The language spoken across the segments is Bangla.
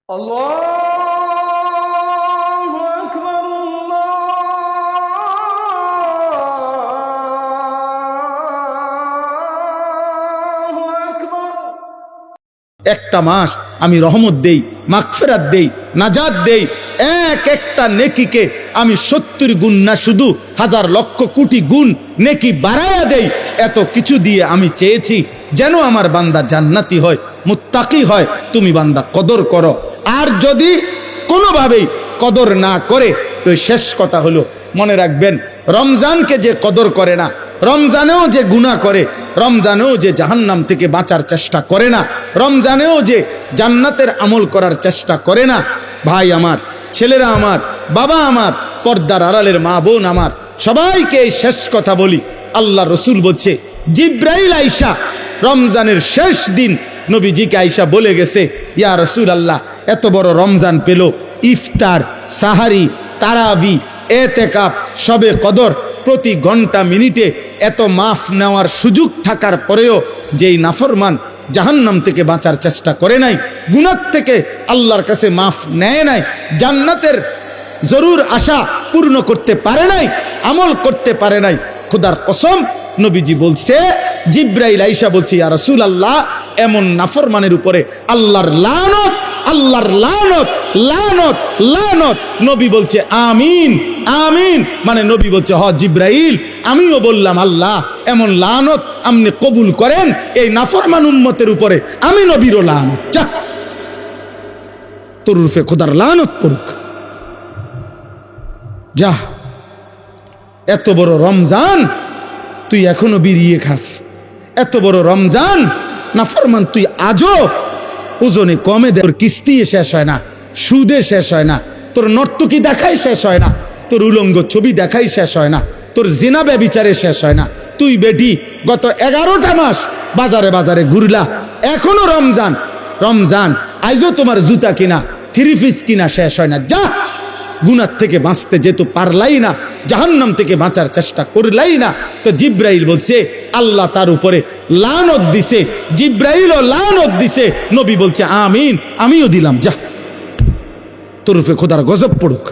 আল্লাহু আকবার, আল্লাহু আকবার। একটা মাস আমি রহমত দেই, মাগফিরাত দেই, নাজাত দেই। এক একটা নেকিকে আমি 70 গুণ না, শুধু হাজার লক্ষ কোটি গুণ নেকি বাড়ায়া দেই। এত কিছু দিয়ে আমি চেয়েছি যেন আমার বান্দা জান্নাতি হয়, মুত্তাকি হয়। তুমি বান্দা কদর করো। আর যদি কোনোভাবেই কদর না করে, তো শেষ কথা হলো, মনে রাখবেন, রমজানকে যে কদর করে না, রমজানেও যে গুনাহ করে, রমজানেও যে জাহান্নাম থেকে বাঁচার চেষ্টা করে না, রমজানেও যে জান্নাতের আমল করার চেষ্টা করে না, ভাই আমার, ছেলেরা আমার, বাবা আমার, পর্দার আড়ালের মা বোন আমার, সবাইকে এই শেষ কথা বলি। আল্লাহ রসুল বলছে, জিব্রাইল আইসা রমজানের শেষ দিন নবীজিকে আইসা বলে গেছে, ইয়া রসুল আল্লাহ, এত বড় রমজান পেল, ইফতার, সাহারি, তারাবি, এতেকাফ, শবে কদর, প্রতি ঘন্টা মিনিটে এত মাফ নেওয়ার সুযোগ থাকার পরেও যেই নাফরমান জাহান্নাম থেকে বাঁচার চেষ্টা করে নাই, গুনাহ থেকে আল্লাহর কাছে মাফ নেয় নাই, জান্নাতের জরুর আশা পূর্ণ করতে পারে নাই, আমল করতে পারে নাই, খোদার কসম নবীজি বলছে, জিব্রাইল আইসা বলছে, ইয়া রাসূলুল্লাহ, এমন নাফরমানের উপরে আল্লাহর লানত, আল্লাহর লানত, লানত, লানত। নবী বলছে আমিন, আমিন। মানে নবী বলছে, হ জিব্রাইল, আমিও বললাম, আল্লাহ এমন লানত আপনি কবুল করেন এই নাফরমান উম্মতের উপরে, আমি নবীরও লানত, যা তোর রূপে খোদার লানত পড়ুক, যা। এত বড় রমজান তুই এখনো বিড়িয়ে খাস, এত বড় রমজান নাফরমান তুই আজও ওজনে কমে দে। তোর কিস্তি শেষ হয় না, সুদে শেষ হয় না, তোর নর্তকী দেখাই শেষ হয় না, তোর উলঙ্গ ছবি দেখাই শেষ হয় না, তোর জিনা ব্যভিচারে শেষ হয় না। তুই বেটি গত 11টা মাস বাজারে বাজারে ঘুরলা, এখনো রমজান, রমজান আইজও তোমার জুতা কিনা, থ্রি পিস কিনা শেষ হয় না। যা, গুনাহ থেকে বাঁচতে যেহেতু পারলাই না, জাহান্নাম থেকে বাঁচার চেষ্টা করলাই না, তো জিব্রাইল বলছে আল্লাহ তার উপরে লানত দিছে, জিব্রাইলও লানত দিছে। নবী বলছে আমিন, আমিও দিলাম, যা তোর উপরে খোদার গজব পড়ুক।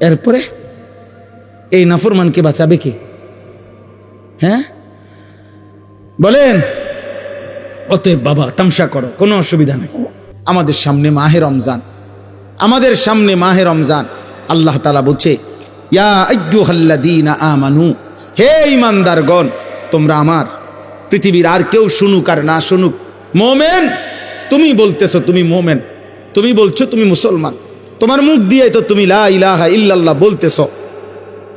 এরপরে এই নাফরমানকে বাঁচাবে কে? হ্যাঁ বলেন? অতএব বাবা, তামসা করো, কোনো অসুবিধা নেই। আমাদের সামনে মাহে রমজান, আমাদের সামনে মাহে রমজান। আল্লাহ তাআলা বলছে, ইয়া আইয়ুহাল্লাযীনা আমানু, হে ঈমানদারগণ, তোমরা আমার, পৃথিবীর আর কেউ শুনুক আর না শুনুক, মোমেন, তুমি বলতেছো তুমি মোমেন, তুমি বলছো তুমি মুসলমান, তোমার মুখ দিয়ে তো তুমি লা ইলাহা ইল্লাল্লাহ বলতেছো,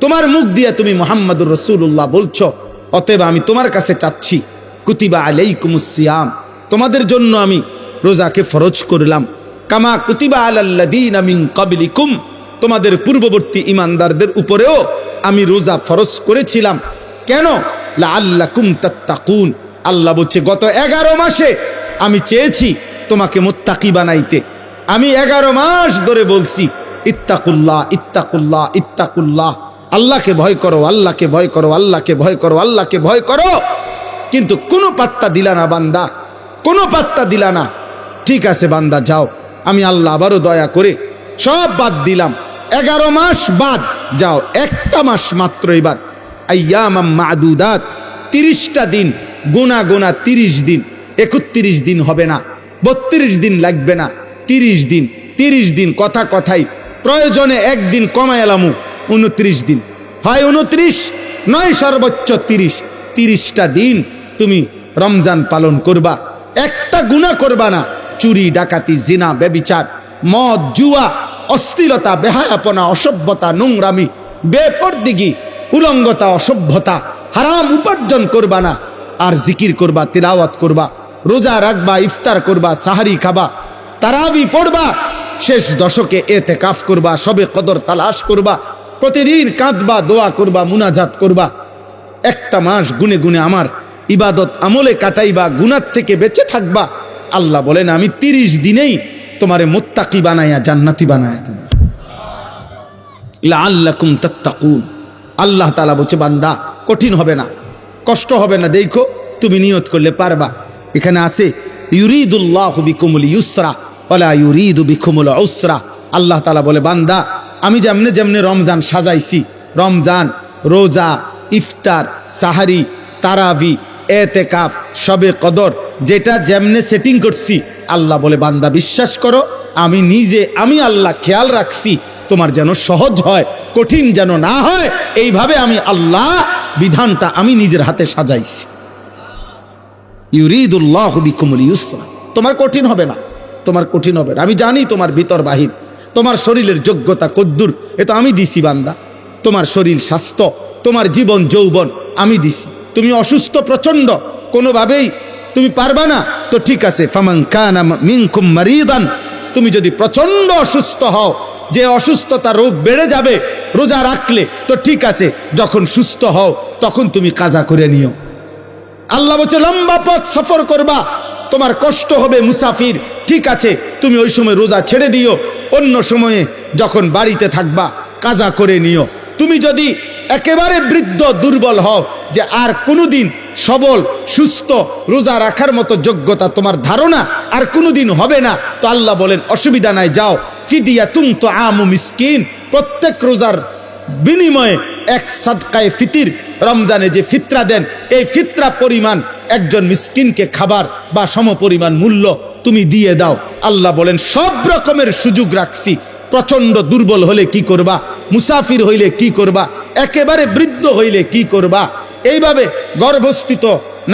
তোমার মুখ দিয়ে তুমি মুহাম্মাদুর রাসূলুল্লাহ বলছো। অতএব আমি তোমার কাছে চাচ্ছি, কুতিবা আলাইকুমুস সিয়াম, তোমাদের জন্য আমি রোজাকে ফরজ করলাম, কামা কুতিবা আলাল্লাযীনা মিন ক্বাবলিকুম, তোমাদের পূর্ববর্তী ঈমানদারদের উপরেও আমি রোজা ফরজ করেছিলাম। কেন? লাআল্লাকুম তাত্তাকুন। আল্লাহ বলছে, গত 11 মাসে আমি চেয়েছি তোমাকে মুত্তাকি বানাইতে। আমি 11 মাস ধরে বলছি, ইত্তাকুল্লাহ, ইত্তাকুল্লাহ, ইত্তাকুল্লাহ, আল্লাহকে ভয় করো, আল্লাহকে ভয় করো, আল্লাহকে ভয় করো, আল্লাহকে ভয় করো। কিন্তু কোনো পাত্তা দিলা না বান্দা, কোনো পাত্তা দিলা না। ঠিক আছে বান্দা, যাও, আমি আল্লাহ আবারও দয়া করে সব বাদ দিলাম, 11 মাস বাদ, যাও, একটা মাস মাত্র এবার, আইয়ামাম মাদুদাত, 30টা দিন গোনা গোনা, 30 দিন, 31 দিন হবে না, 32 দিন লাগবে না, 30 দিন, 30 দিন, কথা কথাই, প্রয়োজনে একদিন কমায় এলামু, 29 দিন, হয় 29 নয় সর্বোচ্চ 30, 30টা দিন তুমি রমজান পালন করবা, একটা গুনাহ করবা না, চুরি, ডাকাতি, জিনা, ব্যভিচার, মদ, জুয়া, অশ্লীলতা, বেহায়াপনা, অসভ্যতা, নোংরামি, বেপরদিগি, উলঙ্গতা, অসভ্যতা, হারাম উপার্জন করবা না। আর জিকির করবা, তিলাওয়াত করবা, রোজা রাখবা, ইফতার করবা, সাহারি খাবা, তারাবি পড়বা, শেষ দশকে এতেকাফ করবা, শবে কদর তালাশ করবা, প্রতিদিন কাঁদবা, দোয়া করবা, মুনাজাত করবা, একটা মাস গুনে গুনে আমার ইবাদত আমলে কাটাইবা, গুনাহ থেকে বেঁচে থাকবা। আল্লাহ বলেন, আমি 30 দিনেই তোমারে মুত্তাকি বানাইয়া জান্নাতি বানাইয়া দেব, লাআল্লাকুম তাত্তাকুন। আল্লাহ তাআলা বলছে, বান্দা কঠিন হবে না, কষ্ট হবে না, দেখো তুমি নিয়ত করলে পারবা। এখানে আছে ইউরিদুল্লাহু বিকুমুল ইউসরা ওয়ালা ইউরিদু বিকুমুল উসরা। আল্লাহ তাআলা বলে, বান্দা আমি যেমনে যেমনে রমজান সাজাইছি, রমজান, রোজা, ইফতার, সাহারি, তারাবি, এতেকাফ, শবে কদর, যেটা যেমনে সেটিং করছি, আল্লাহ বলে বান্দা বিশ্বাস করো, আমি নিজে, আমি আল্লাহ খেয়াল রাখছি তোমার যেন সহজ হয়, কঠিন যেন না হয়। এইভাবে আমি আল্লাহ বিধানটা আমি নিজের হাতে সাজাইছি। ইউরিদুল্লাহু বিকুমুল ইউসরা, তোমার কঠিন হবে না, তোমার কঠিন হবে না। আমি জানি তোমার ভিতর বাহির, তোমার শরীরের যোগ্যতা কদ্দুর, এ তো আমি দিছি বান্দা। তোমার শরীর স্বাস্থ্য, তোমার জীবন যৌবন আমি দিছি। তুমি অসুস্থ প্রচন্ড, কোনোভাবেই তুমি পারবা না, তো ঠিক আছে, ফামান কানা মিনকুম মারিদান, তুমি যদি প্রচন্ড অসুস্থ হও, যে অসুস্থতা রোগ বেড়ে যাবে রোজা রাখলে, তো ঠিক আছে, যখন সুস্থ হও তখন তুমি কাজা করে নিও। আল্লাহ বলছে লম্বা পথ সফর করবা, তোমার কষ্ট হবে, মুসাফির, ঠিক আছে, তুমি ওই সময় রোজা ছেড়ে দিও, অন্য সময়ে যখন বাড়িতে থাকবা কাজা করে নিও। তুমি যদি একেবারে বৃদ্ধ দুর্বল হও, যে আর কোনোদিন সবল সুস্থ রোজা রাখার মতো যোগ্যতা তোমার ধারণা আর কোনোদিন হবে না, তো আল্লাহ বলেন অসুবিধা নাই, যাও, ফিদিয়াতুন তুআমু মিসকিন, প্রত্যেক রোজার বিনিময়ে এক সাদকায়ে ফিতির, রমজানে যে ফিতরা দেন, এই ফিতরা পরিমাণ একজন মিসকিনকে খাবার বা সমপরিমাণ মূল্য তুমি দিয়ে দাও। আল্লাহ বলেন সব রকমের সুযোগ রাখছি। প্রচন্ড দুর্বল হলে কি করবা, মুসাফির হইলে কি করবা, একেবারে বৃদ্ধ হইলে কি করবা, এইভাবে গর্ভস্থিত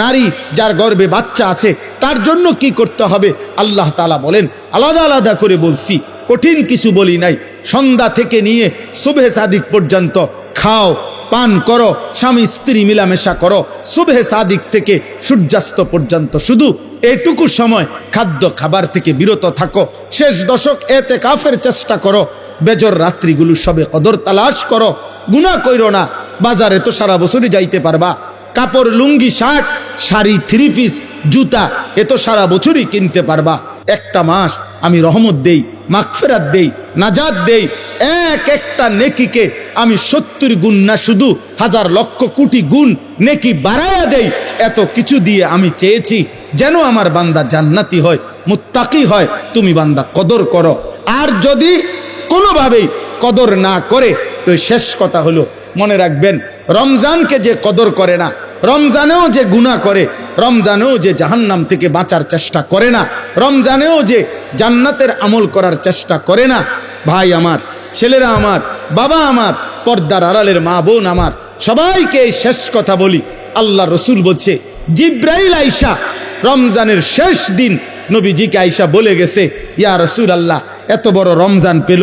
নারী যার গর্ভে বাচ্চা আছে তার জন্য কি করতে হবে, আল্লাহ তাআলা বলেন আলাদা আলাদা করে বলছি, কঠিন কিছু বলি নাই। সন্ধ্যা থেকে নিয়ে সুবহে সাদিক পর্যন্ত খাও, পান করো, স্বামী স্ত্রী মিলামেশা করো, সুবহে সাদিক থেকে সূর্যাস্ত পর্যন্ত শুধু এইটুকু সময় খাদ্য খাবার থেকে বিরত থাকো। শেষ দশক এতেকাফের চেষ্টা করো, বেজর রাত্রিগুলো সবে কদর তালাশ করো, গুনাহ কইরো না। বাজারে তো সারা বছরই যাইতে পারবা, কাপড়, লুঙ্গি, শার্ট, শাড়ি, থ্রি পিস, জুতা, এ তো সারা বছরই কিনতে পারবা। একটা মাস আমি রহমত দেই, মাগফিরাত দেই, নাজাত দেই, এক একটা নেকিকে আমি 70 গুণ না, শুধু হাজার লক্ষ কোটি গুণ নেকি বাড়ায়া দেই। এত কিছু দিয়ে আমি চেয়েছি যেন আমার বান্দা জান্নাতি হয়, মুত্তাকি হয়। তুমি বান্দা কদর করো, আর যদি কোনোভাবেই কদর না করে, তো শেষ কথা হলো, মনে রাখবেন রমজানকে যে কদর করে না, রমজানেও যে গুনাহ করে, রমজানেও যে জাহান্নাম থেকে বাঁচার চেষ্টা করে না, রমজানেও যে জান্নাতের আমল করার চেষ্টা করে না, ভাই আমার, ছেলেরা আমার, বাবা আমার, পর্দার আড়ালের মা বোন আমার, সবাইকে এই শেষ কথা বলি। আল্লাহ রসুল বলছে, জিব্রাইল আইসা রমজানের শেষ দিন নবীজিকে আইসা বলে গেছে, ইয়া রসুল আল্লাহ, এত বড় রমজান পেল,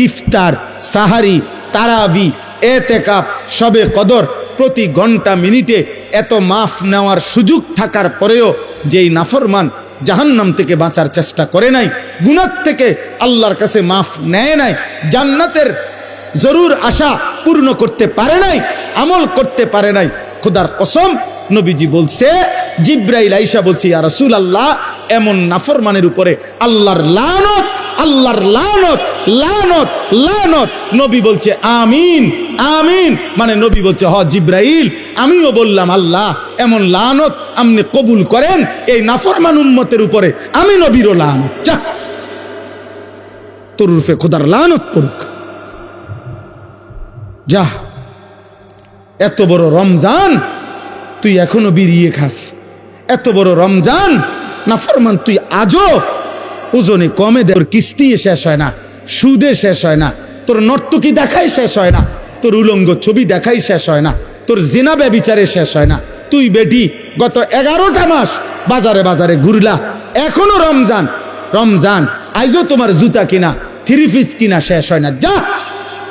ইফতার, সাহারি, তারাবি, এতেকাফ, শবে কদর, প্রতি ঘন্টা মিনিটে এত মাফ নেওয়ার সুযোগ থাকার পরেও যেই নাফরমান জাহান্নাম থেকে বাঁচার চেষ্টা করে নাই, গুনাহ থেকে আল্লাহর কাছে মাফ নেয় নাই, জান্নাতের জরুর আশা পূর্ণ করতে পারে নাই, আমল করতে পারে নাই, খোদার কসম নবীজি বলছে, জিব্রাইল আইসা বলছে, ইয়া রাসূলুল্লাহ, এমন নাফরমানের উপরে আল্লাহর লানত, আল্লাহর লানত, লানত, লানত। নবী বলছে আমিন, আমিন, মানে নবী বলছে, হ জিব্রাইল, আমিও বললাম আল্লাহ এমন লানত আপনি কবুল করেন এই নাফরমান উম্মতের উপরে, আমি নবীরও লানত, যা তোর রূপে খোদার লানত পড়ুক, যা। এত বড় রমজান তুই এখনো বিড়িয়ে খাস, এত বড় রমজান নাফরমান তুই আজও ওজনে কমে দে, তোর কিস্তি শেষ হয় না, সুদে শেষ হয় না, তোর নর্তকী দেখাই শেষ হয় না, তোর উলঙ্গ ছবি দেখাই শেষ হয় না, তোর জিনা ব্যভিচারে শেষ হয় না। তুই বেটি গত 11টা মাস বাজারে বাজারে ঘুরলা, এখনো রমজান, রমজান আইজও তোমার জুতা কিনা, থ্রি পিস কিনা শেষ হয় না, যা।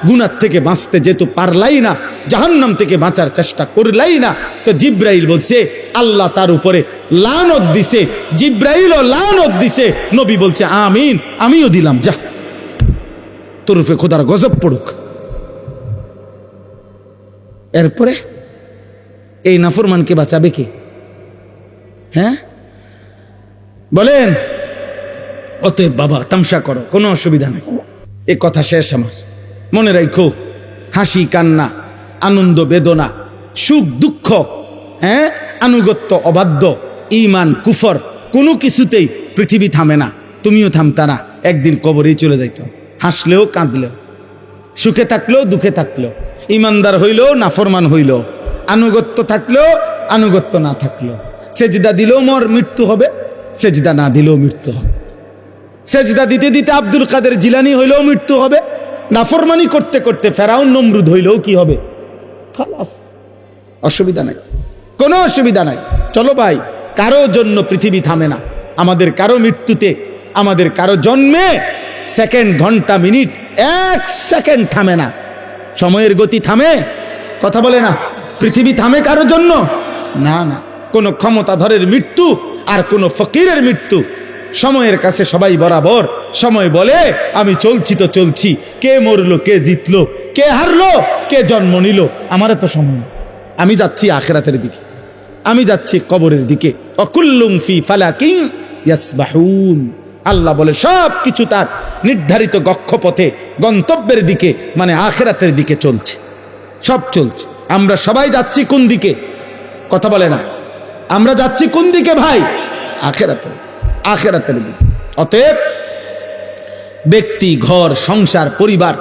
গুনাহ থেকে বাঁচতে যেহেতু পারলাই না, জাহান্নাম থেকে বাঁচার চেষ্টা করলাই না, তো জিব্রাইল বলছে আল্লাহ তার উপরে লানত দিছে, জিব্রাইলও লানত দিছে, নবী বলছে আমিন, আমিও দিলাম, যা তোর উপরে খোদার গজব পড়ুক। এরপরে এই নাফরমানকে বাঁচাবে কে? হ্যাঁ বলেন? অতএব বাবা তামসা করো, কোনো অসুবিধা নেই, এ কথা শেষ আমার। মনে রাখো, হাসি কান্না, আনন্দ বেদনা, সুখ দুঃখ, হ্যাঁ, আনুগত্য অবাধ্য, ঈমান কুফর, কোনো কিছুতেই পৃথিবী থামে না, তুমিও থামতা না, একদিন কবরেই চলে যাইত। হাসলেও কাঁদলেও, সুখে থাকলেও দুঃখে থাকলেও, ইমানদার হইলেও নাফরমান হইলেও, আনুগত্য থাকলেও আনুগত্য না থাকলেও, সেজদা দিলেও মৃত্যু হবে, সেজদা না দিলেও মৃত্যু হবে। সেজদা দিতে দিতে আব্দুল কাদের জিলানি হইলেও মৃত্যু হবে, নাফরমানি করতে করতে ফেরাউন নমরুদ হইলেও কি হবে? খালাস, অসুবিধা নাই, কোনো অসুবিধা নাই। চলো ভাই, কারো জন্য পৃথিবী থামে না। আমাদের কারো মৃত্যুতে, আমাদের কারো জন্মে সেকেন্ড, ঘন্টা, মিনিট, 1 সেকেন্ড থামে না। সময়ের গতি থামে? কথা বলে না। পৃথিবী থামে কারো জন্য? না না। কোনো ক্ষমতাধরের মৃত্যু আর কোনো ফকিরের মৃত্যু সময়ের কাছে সবাই বরাবর। সময় বলে আমি চলছি তো চলছি, কে মরলো, কে জিতলো, কে হারলো, কে জন্ম নিল, আমার তো সময়। আমি যাচ্ছি আখিরাতের দিকে, আমি যাচ্ছি কবরের দিকে। অকুল্লুম ফি ফালাকিন ইয়াসবাহুন। আল্লাহ বলে সব কিছু তার নির্ধারিত গক্ষপথে, গন্তব্যের দিকে, মানে আখিরাতের দিকে চলছে, সব চলছে। আমরা সবাই যাচ্ছি কোন দিকে? কথা বলে না। আমরা যাচ্ছি কোন দিকে ভাই? আখিরাতের দিকে, আখিরাতের দিকে। অতএব ব্যক্তি, ঘর, সংসার, পরিবার,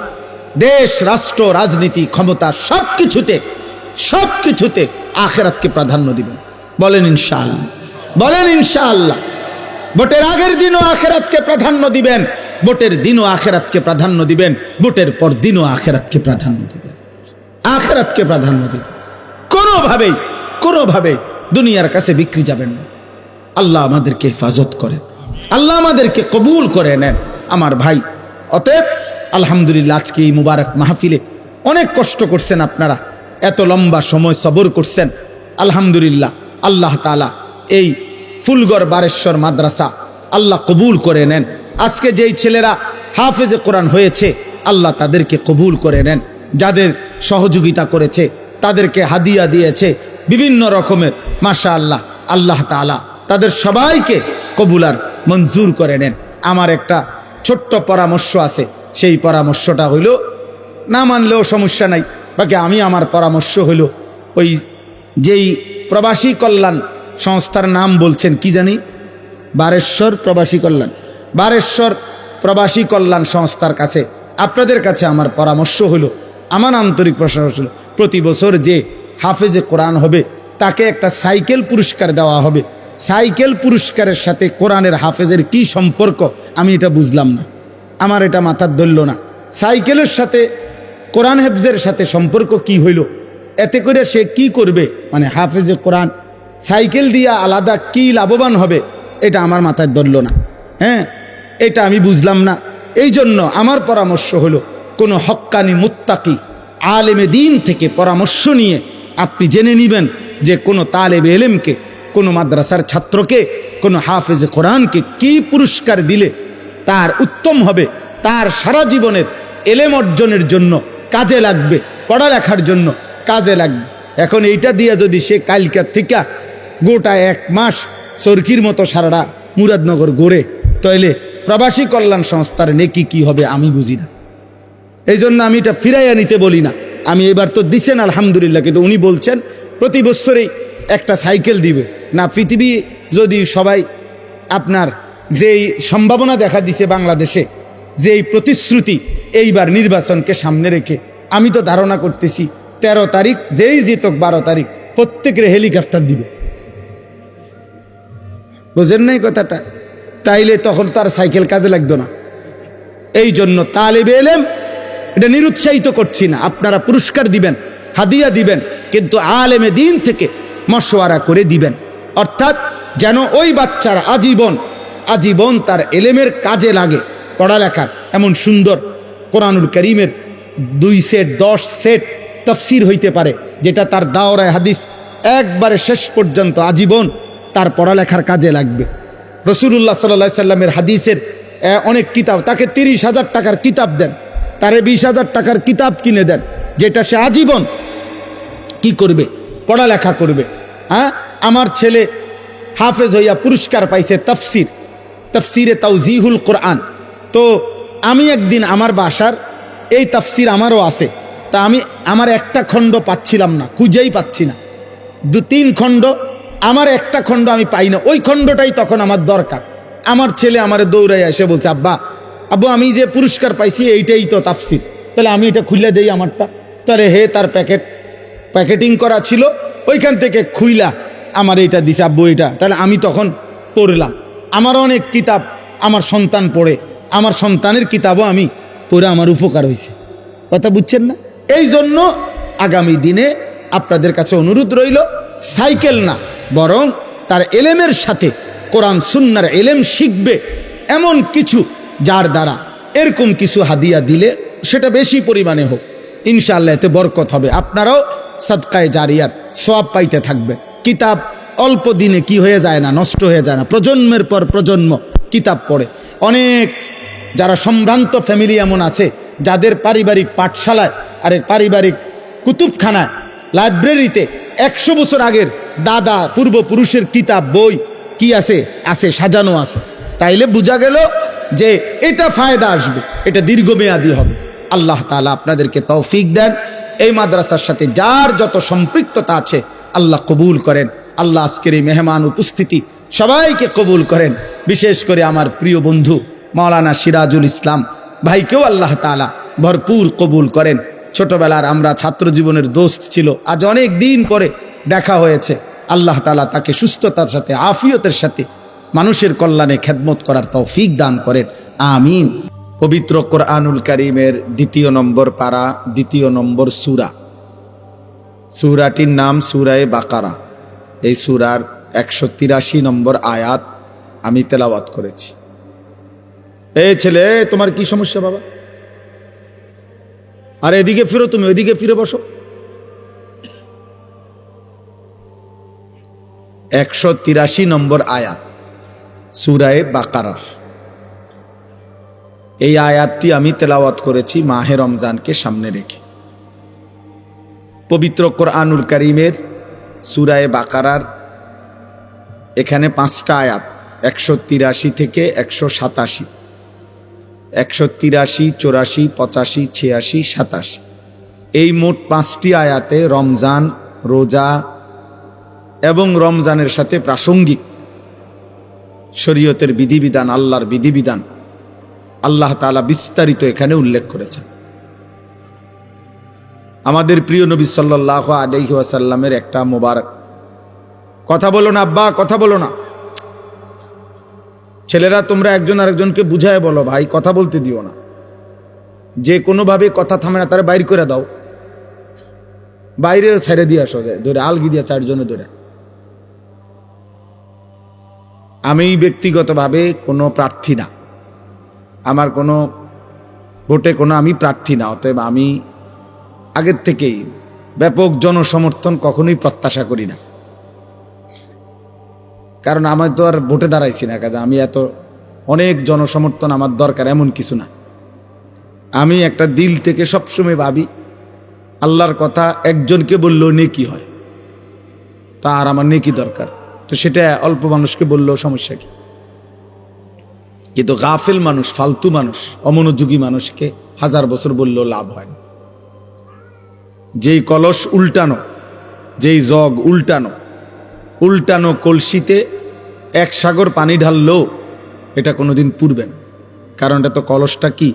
দেশ, রাষ্ট্র, রাজনীতি, ক্ষমতা, সব কিছুতে আখিরাতকে প্রাধান্য দিবেন। বলেন ইনশাআল্লাহ, বলেন ইনশাআল্লাহ। ভোটের আগের দিনও আখিরাতকে প্রাধান্য দিবেন, ভোটের দিনও আখিরাতকে প্রাধান্য দিবেন, ভোটের পর দিনও আখিরাতকে প্রাধান্য দিবেন, আখিরাতকে প্রাধান্য দিবেন। কোনোভাবেই দুনিয়ার কাছে বিক্রি যাবেন না। আল্লাহ আমাদেরকে হেফাজত করেন, আল্লাহ আমাদেরকে কবুল করে নেন আমার ভাই। অতএব আলহামদুলিল্লাহ, আজকে এই মুবারক মাহফিলে অনেক কষ্ট করছেন আপনারা, এত লম্বা সময় সবর করছেন। আলহামদুলিল্লাহ, আল্লাহ তাআলা এই ফুলগড় বারেশ্বর মাদ্রাসা আল্লাহ কবুল করে নেন। আজকে যেই ছেলেরা হাফেজে কোরআন হয়েছে, আল্লাহ তাদেরকে কবুল করে নেন। যাদের সহযোগিতা করেছে, তাদেরকে হাদিয়া দিয়েছে বিভিন্ন রকমের, মাশাআল্লাহ, আল্লাহ তাআলা তাদের সবাইকে কবুল আর মঞ্জুর করে নেন। আমার একটা ছোট্ট পরামর্শ আছে, সেই পরামর্শটা হইল, না মানলেও সমস্যা নাই, বাকি আমি আমার পরামর্শ হইল, ওই যেই প্রবাসী কল্যাণ সংস্থার নাম বলছেন কি জানি, বারেশ্বর প্রবাসী কল্যাণ, বারেশ্বর প্রবাসী কল্যাণ সংস্থার কাছে, আপনাদের কাছে আমার পরামর্শ হলো, আমার আন্তরিক পরামর্শ হলো, প্রতি বছর যে হাফেজে কোরআন হবে তাকে একটা সাইকেল পুরস্কার দেওয়া হবে। সাইকেল পুরস্কারের সাথে কোরআনের হাফেজের কি সম্পর্ক আমি এটা বুঝলাম না, আমার এটা মাথার ধরল না। সাইকেলের সাথে কোরআন হেফজের সাথে সম্পর্ক কি হইল? এতে করে সে কি করবে, মানে হাফেজে কোরআন সাইকেল দিয়া আলাদা কি লাভবান হবে, এটা আমার মাথায় ধরল না। হ্যাঁ, এটা আমি বুঝলাম না। এই জন্য আমার পরামর্শ হলো, কোনো হক্কানি মুত্তাকি আলেমে দিন থেকে পরামর্শ নিয়ে আপনি জেনে নেবেন যে কোনো তালেবে এলেমকে, কোনো মাদ্রাসার ছাত্রকে, কোনো হাফেজে কোরআনকে কি পুরস্কার দিলে তার উত্তম হবে, তার সারা জীবনের এলেম অর্জনের জন্য কাজে লাগবে, পড়ালেখার জন্য কাজে লাগবে। এখন এইটা দিয়ে যদি সে কালকার থেকে গোটা 1 মাস চরকির মতো সারাটা মুরাদনগর গড়ে, তাইলে প্রবাসী কল্যাণ সংস্থার নেকি কি হবে আমি বুঝি না। এই জন্য আমি এটা ফিরাইয়া নিতে বলি না। আমি এবার তো দিছেন আলহামদুলিল্লাহ, কিন্তু উনি বলছেন প্রতি বছরেই একটা সাইকেল দিবে না। পৃথিবী যদি সবাই আপনার যেই সম্ভাবনা দেখা দিছে বাংলাদেশে, যেই প্রতিশ্রুতি এইবার নির্বাচনকে সামনে রেখে, আমি তো ধারণা করতেছি 13 তারিখ যেই জিতক 12 তারিখ প্রত্যেকের হেলিকপ্টার দিবে। বুঝেন নাই কথাটা? তাইলে তখন তার সাইকেল কাজে লাগতো না। এই জন্য তালেবে এলেম, এটা নিরুৎসাহিত করছি না, আপনারা পুরস্কার দিবেন, হাদিয়া দিবেন, কিন্তু আলেমে দিন থেকে মশওয়ারা করে দিবেন, অর্থাৎ যেন ওই বাচ্চার আজীবন তার এলেমের কাজে লাগে। পড়ালেখার এমন সুন্দর কোরআনুল কারীমের 2 সেট 10 সেট তাফসীর হইতে পারে, যেটা তার দাওরায়ে হাদিস একবারে শেষ পর্যন্ত আজীবন তার পড়ালেখার কাজে লাগবে। রাসূলুল্লাহ সাল্লাল্লাহু আলাইহি সাল্লামের হাদিসের অনেক কিতাব, তাকে 30,000 টাকার কিতাব দেন, তারে 20,000 টাকার কিতাব কিনে দেন, যেটা সে আজীবন কি করবে, পড়ালেখা করবে। হ্যাঁ, আমার ছেলে হাফেজ হইয়া পুরস্কার পাইছে তাফসিরে তাওজিহুল কোরআন। তো আমি একদিন আমার বাসার এই তাফসির আমারও আছে, তা আমি আমার একটা খণ্ড পাচ্ছিলাম না, খুঁজেই পাচ্ছি না। 2-3 খণ্ড আমার একটা খণ্ড আমি পাই না, ওই খণ্ডটাই তখন আমার দরকার। আমার ছেলে আমারে দৌড়াই এসে বলছে, আব্বা আব্বু আমি যে পুরস্কার পাইছি এইটাই তো তাফসির, তাহলে আমি এটা খুলে দেই আমারটা। তাহলে হে তার প্যাকেটিং করা ছিল, ওইখান থেকে খুইলা আমার এইটা দিছে, আব্বু এটা, তাহলে আমি তখন পড়লাম। আমার অনেক কিতাব আমার সন্তান পড়ে, আমার সন্তানের কিতাবও আমি পড়ে আমার উপকার হয়েছে। কথা বুঝছেন না? এই জন্য আগামী দিনে আপনাদের কাছে অনুরোধ রইল, সাইকেল না বরং তার এলেমের সাথে কোরআন সুন্নাহর এলেম শিখবে এমন কিছু, যার দ্বারা এরকম কিছু হাদিয়া দিলে সেটা বেশি পরিমাণে হোক, ইনশাআল্লাহ এতে বরকত হবে। আপনারাও সাদকায়ে জারিয়ার সওয়াব পাইতে থাকবে। কিতাব অল্প দিনে কি হয়ে যায় না, নষ্ট হয়ে যায় না, প্রজন্মের পর প্রজন্ম কিতাব পড়ে। অনেক যারা সম্ভ্রান্ত ফ্যামিলি এমন আছে যাদের পারিবারিক পাঠশালায় আরে পারিবারিক কুতুবখানায় লাইব্রেরিতে 100 বছর আগের দাদা পূর্বপুরুষের কিতাব বই কি আছে আছে সাজানো আছে। তাইলে বোঝা গেল যে এটা ফায়দা আসবে, এটা দীর্ঘমেয়াদী হবে। আল্লাহ তাআলা আপনাদেরকে তৌফিক দেন। এই মাদ্রাসার সাথে যার যত সম্পৃক্ততা আছে আল্লাহ কবুল করেন। আল্লাহ আজকের এই মেহমান উপস্থিতি সবাইকে কবুল করেন। বিশেষ করে আমার প্রিয় বন্ধু মাওলানা সিরাজুল ইসলাম ভাইকেও আল্লাহ তাআলা ভরপুর কবুল করেন। ছোটবেলার আমরা ছাত্র জীবনের দোস্ত ছিল, আজ অনেক দিন পরে দেখা হয়েছে। আল্লাহ তাআলা তাকে সুস্থতার সাথে আফিয়তের সাথে মানুষের কল্যাণে খেদমত করার তৌফিক দান করেন, আমিন। পবিত্র কোরআনুল কারীমের 2 নম্বর পারা 2 নম্বর সূরা, সূরাটির নাম সূরায়ে বাকারা। এই সূরার 183 নম্বর আয়াত আমি তেলাওয়াত করেছি। এই ছেলে তোমার কি সমস্যা বাবা? আর এদিকে ফিরো, তুমি ওইদিকে ফিরে বসো। 183 নম্বর আয়াত সূরায়ে বাকারার এই আয়াতটি আমি তেলাওয়াত করেছি মাহে রমজানকে সামনে রেখে। পবিত্র কোরআনুল কারীমের সূরায়ে বাকারার এখানে 5টা আয়াত, 183 থেকে 187, 183, 84, 85, 86, 27, এই মোট 5টি আয়াতে রমজান, রোজা এবং রমজানের সাথে প্রাসঙ্গিক শরীয়তের বিধিবিধান, আল্লাহর বিধিবিধান আল্লাহ তাআলা বিস্তারিত এখানে উল্লেখ করেছেন। আমাদের প্রিয় নবী সাল্লাল্লাহু আলাইহি ওয়াসাল্লামের একটা মোবারক কথা বলো না আব্বা, কথা বলো না। ছেলেরা তোমরা একজন আরেকজনকে বুঝায় বলো, ভাই কথা বলতে দিও না। যে কোনোভাবে কথা থামে না তারা বাইর করে দাও, বাইরে ছেড়ে দিয়ে আসো, যায় ধরে আলগি দিয়া 4 জনে ধরে। আমি ব্যক্তিগতভাবে কোনো প্রার্থী না, আমার কোনো ভোটে কোনো আমি প্রার্থী না, অতএব আমি আগের থেকেই ব্যাপক জনসমর্থন কখনোই প্রত্যাশা করি না। কারণ আমি তো আর ভোটে দাঁড়াইছি না, কাজে আমি এত অনেক জনসমর্থন আমার দরকার এমন কিছু না। আমি একটা দিল থেকে সবসময় ভাবি আল্লাহর কথা একজনকে বললেও নেকি হয়, তার আমার নেকি দরকার, তো সেটা অল্প মানুষকে বললেও সমস্যা কি। কিন্তু গাফেল মানুষ, ফালতু মানুষ, অমনোযোগী মানুষকে 1000 বছর বললেও লাভ হয় না। যেই কলস উল্টানো, যেই জগ উল্টানো, উল্টানো কলসিতে 1 সাগর পানি ঢাললেও এটা কোনোদিন পুরবে না, কারণ এটা তো কলসটা কি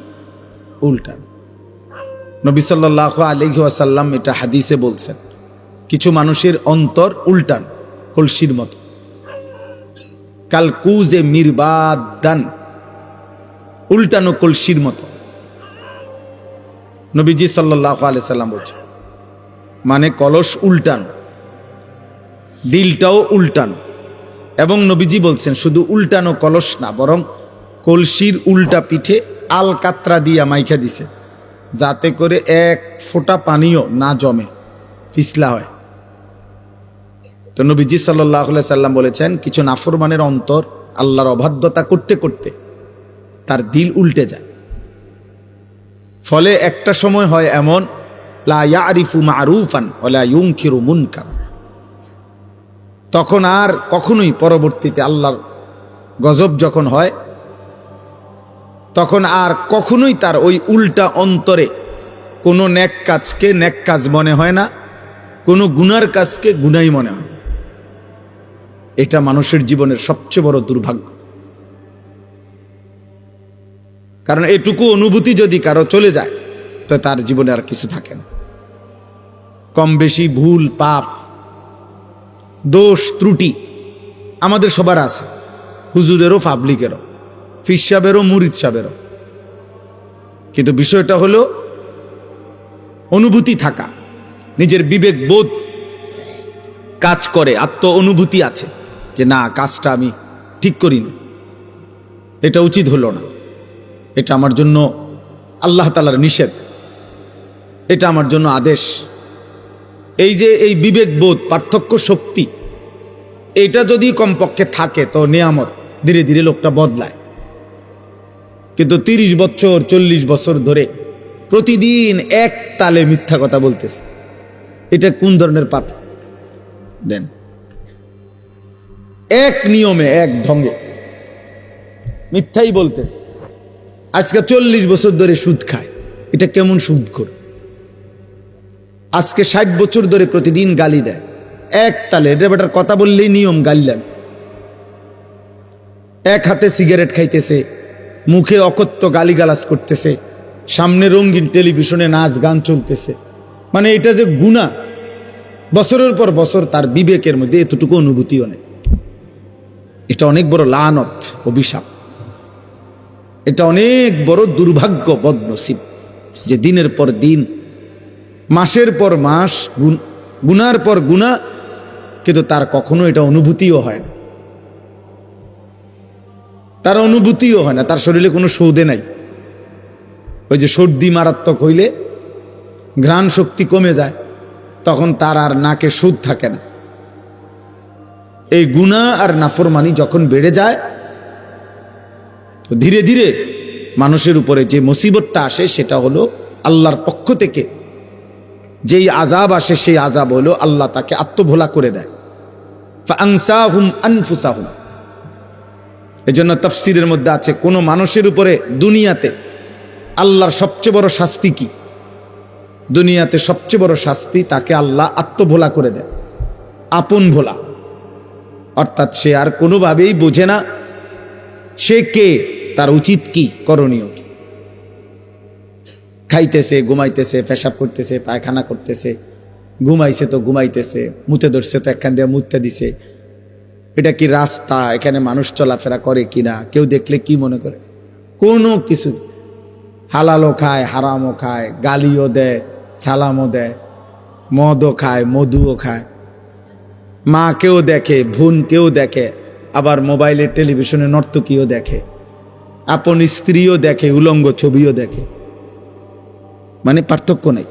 উল্টানো। নবী সাল্লাল্লাহু আলাইহি ওয়াসাল্লাম এটা হাদিসে বলছেন, কিছু মানুষের অন্তর উল্টান কলসির মতো, কালকুজে মিরবাদান, উল্টানো কলসির মতো। নবীজি সাল্লাল্লাহু আলাইহি সাল্লাম বলছেন, মানে কলস উল্টান, দিলটাও উল্টানো। এবং নবীজি বলছেন শুধু উল্টানো কলস না, বরং কলসির উল্টা পিঠে আলকাতরা দিয়া মাইখা দিছে, যাতে করে 1 ফোঁটা পানিও না জমে, পিছলা হয়। তো নবীজি সাল্লাল্লাহু আলাইহি সাল্লাম বলেছেন, কিছু নাফরমানের অন্তর আল্লাহর অবাধ্যতা করতে করতে তার দিল উল্টে যায়। ফলে একটা সময় হয় এমন, লা ইয়ারিফু মারুফান ওয়ালা ইউনকিরু মুনকার, তখন আর কখনোই পরবর্তীতে আল্লাহর গজব যখন হয়, তখন আর কখনোই তার ওই উল্টা অন্তরে কোনো নেক কাজকে নেক কাজ মনে হয় না, কোনো গুনার কাজকে গুনাই মনে হয়। এটা মানুষের জীবনের সবচেয়ে বড় দুর্ভাগ্য। কারণ এটুকু অনুভূতি যদি কারো চলে যায় তো তার জীবনে আর কিছু থাকে না। কম বেশি ভুল পাপ দোষ ত্রুটি আমাদের সবার আছে, হুজুরেরও পাবলিকেরও, ফির সাহেবেরও মুরিদ সাহেবেরও। কিন্তু বিষয়টা হলো অনুভূতি থাকা, নিজের বিবেক বোধ কাজ করে, আত্ম অনুভূতি আছে যে না, কাজটা আমি ঠিক করিনি, এটা উচিত হলো না, এটা আমার জন্য আল্লাহ তাআলার নিষেধ, এটা আমার জন্য আদেশ। এই যে এই বিবেক বোধ, পার্থক্য শক্তি, এটা যদি কমপক্ষে থাকে তো নিয়ামত, ধীরে ধীরে লোকটা বদলায়। কিন্তু 30 বছর 40 বছর ধরে প্রতিদিন এক তালে মিথ্যা কথা বলতেছে, এটা কোন ধরনের পাপ? দেন এক নিয়মে এক ঢঙ্গে মিথ্যাই বলতেছে। আজকে 40 বছর ধরে সুদ খায়, এটা কেমন সুদখোর? আজকে 60 বছর ধরে প্রতিদিন গালি দেয় এক তালে, এটা বেটার কথা বললেই নিয়ম গালিলেন। এক হাতে সিগারেট খাইতেছে, মুখে অকথ্য গালিগালাজ করতেছে, সামনে রঙিন টেলিভিশনে নাচ গান চলতেছে। মানে এটা যে গুনাহ, বছরের পর বছর তার বিবেকের মধ্যে এতটুকু অনুভূতিও নেই। এটা অনেক বড় লানত, অভিশাপ। এটা অনেক বড় দুর্ভাগ্য, বদনসিব, যে দিনের পর দিন, মাসের পর মাস গুনার পর গুনাহ, কিন্তু তার কখনো এটা অনুভূতিও হয় না। তার অনুভূতিও হয় না, তার শরীরে কোনো সৌদে নাই। ওই যে সর্দি মারাত্মক হইলে ঘ্রাণ শক্তি কমে যায়, তখন তার আর নাকে সুদ থাকে না। এই গুনাহ আর নাফরমানি যখন বেড়ে যায় তো ধীরে ধীরে মানুষের উপরে যে মুসিবতটা আসে সেটা হলো আল্লাহর পক্ষ থেকে যেই আযাব আসে, সেই আযাব হলো আল্লাহ তাকে আত্মভোলা করে দেয়। ফাআনসাহুম আনফুসাহুম। এজন্য তাফসীরের মধ্যে আছে, কোন মানুষের উপরে দুনিয়াতে আল্লাহর সবচেয়ে বড় শাস্তি কি? দুনিয়াতে সবচেয়ে বড় শাস্তি, তাকে আল্লাহ আত্মভোলা করে দেয়, আপন ভোলা। অর্থাৎ সে আর কোনোভাবেই বোঝে না সে কে, তার উচিত কি, করণীয় কি। খাইতেছে, ঘুমাইতেছে, পেশাব করতেছে, পায়খানা করতেছে, ঘুমাইছে তো ঘুমাইতেছে, মুতে ধরছে তো একখান দিয়ে মুতে দিছে। এটা কি রাস্তা? এখানে মানুষ চলাফেরা করে কিনা, কেউ দেখলে কি মনে করে? কোনো কিছু। হালালও খায়, হারামও খায়, গালিও দেয়, সালামও দেয়, মদও খায়, মধুও খায়, মাকেও দেখে, বোনকেও দেখে, আবার মোবাইলে টেলিভিশনে নর্তকীও দেখে, আপন স্ত্রীও দেখে, উলঙ্গ ছবিও দেখে। মানে পার্থক্য নেই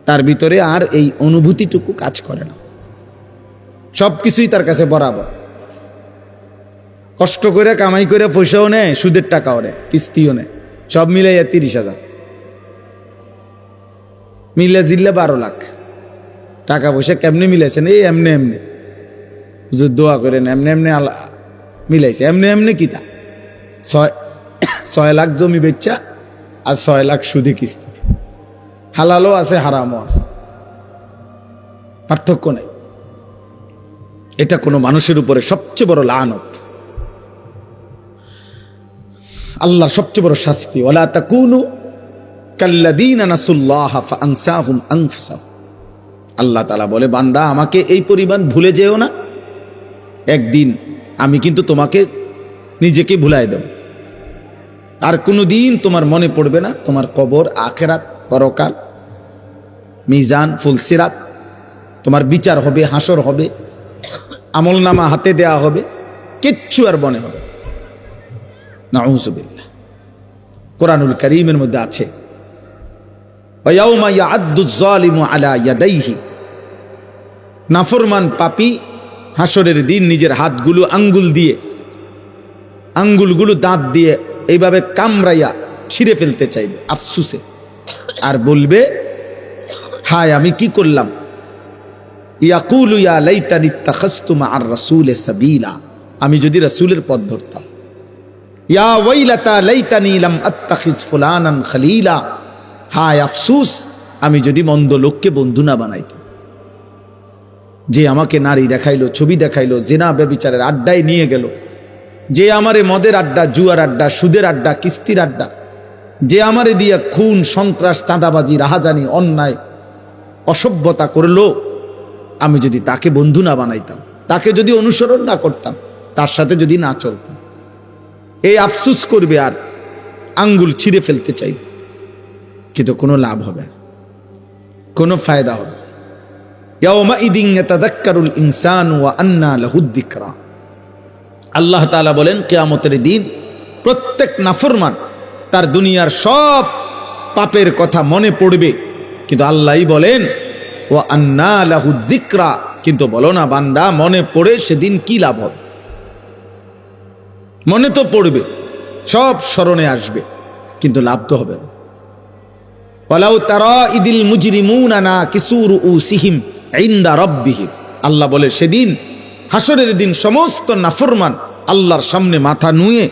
তার ভিতরে, আর এই অনুভূতিটুকু কাজ করে না। সবকিছুই তার কাছে বরাবর। কষ্ট করে কামাই করে পয়সাও নেয়, সুদের টাকাও নেয়, কিস্তিও নেয়, সব মিলাইয়া 30,000, মিলে জিল্লে 12 লাখ টাকা পয়সা। কেমনে মিলাইছেন? এই এমনি এমনি, হুজুর দোয়া করেন, এমনি এমনি মিলাইছে। এমনি এমনি কি তা 6 লাখ জমি বেচা আর 6 লাখ সুদে কিস্তিতে। হালালও আছে, হারামও আছে, পার্থক্য নেই। এটা কোনো মানুষের উপরে সবচেয়ে বড় লানত, আল্লাহর সবচেয়ে বড় শাস্তি। ওয়ালা তাকুনু কাল্লাযীনা নাসুল্লাহ ফাআনসাহুম আনফুসাহুম। আল্লাহ তাআলা বলে, বান্দা আমাকে এই পরিমাণ ভুলে যেও না, একদিন আমি কিন্তু তোমাকে নিজেকে ভুলাই দেব। আর কোনোদিন তোমার মনে পড়বে না তোমার কবর, আখিরাত, পরকাল, মিজান, ফুলসিরাত, তোমার বিচার হবে, হাসর হবে, আমলনামা হাতে দেয়া হবে, কিচ্ছু আর মনে হবে। নাউযুবিল্লাহ। কোরআনুল কারীমের মধ্যে আছে, ওয়ায়াউমা ইয়াআদ্দুয যালিমু আলা ইয়াদাইহি। নাফরমান পাপী হাসরের দিন নিজের হাতগুলো আঙ্গুলগুলো দাঁত দিয়ে এইভাবে কামড়াইয়া ছিঁড়ে ফেলতে চাইবে আফসুসে, আর বলবে, হায় আমি কি করলাম। ইয়াকুলু ইয়া লাইতানি ইত্তাখাযতু মা'আর রাসূলি সাবিলা। আমি যদি রাসূলের পথ ধরতাম। ইয়া ওয়াইলাতা লাইতানি লাম আত্তাখিজ ফুলানান খলিলা। হায় আফসুস, আমি যদি মন্দ লোককে বন্ধু না বানাইতাম। যে আমাকে নারী দেখাইলো, ছবি দেখাইলো, জিনা ব্যভিচারের আড্ডায় নিয়ে গেল, যে আমারে মদের আড্ডা, জুয়ার আড্ডা, সুদের আড্ডা, কিস্তির আড্ডা, যে আমারে দিয়া খুন, সন্ত্রাস, চাঁদাবাজি, রাহাজানি, অন্যায়, অসভ্যতা করলো, আমি যদি তাকে বন্ধু না বানাইতাম, তাকে যদি অনুসরণ না করতাম, তার সাথে যদি না চলতাম, এই আফসুস করবে আর আঙ্গুল ছিঁড়ে ফেলতে চাই, কিন্তু কোনো লাভ হবে না, কোনো ফায়দা হবে। ইয়াউমাইদিন ইয়াতাযাক্কারুল ইনসানু ওয়া আন্না লাহুদ যিকরা। আল্লাহ তাআলা বলেন, কিয়ামতের দিন প্রত্যেক নাফরমান তার দুনিয়ার সব পাপের কথা মনে পড়বে, কিন্তু আল্লাহই বলেন ওয়া আন্না লাহুদ যিকরা, কিন্তু বলো না বান্দা, মনে পড়ে সেদিন কি লাভ হবে? মনে তো পড়বে, সব স্মরণে আসবে, কিন্তু লাভ তো হবে না। ওয়ালাউ তারা ইদিল মুজরিমুনা নাকিসু রুউসিহিম ইনদা রাব্বিহিম, আল্লাহ বলে সেদিন হাসরের দিন সমস্ত নাফরমান আল্লাহর সামনে মাথা নুয়ে,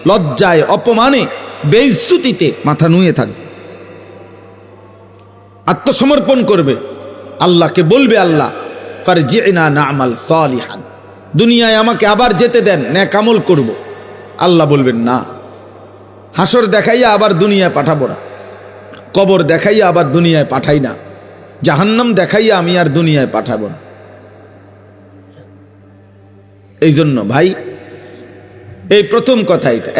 লজ্জায়, অপমানে, বেইজ্জতিতে মাথা নুয়ে থাকবে, আত্মসমর্পণ করবে, আল্লাহকে বলবে, আল্লাহ ফারজি'না না'মাল সালিহান, দুনিয়ায় আমাকে আবার যেতে দেন, নেক আমল করব। আল্লাহ বলবেন না, হাসর দেখাইয়া আবার দুনিয়ায় পাঠাবো না, কবর দেখাইয়া আবার দুনিয়ায় পাঠাই না, জাহান্নাম দেখাইয়া আমি আর দুনিয়ায় পাঠাবো না। এই জন্য ভাই, এই প্রথম কথা, এটা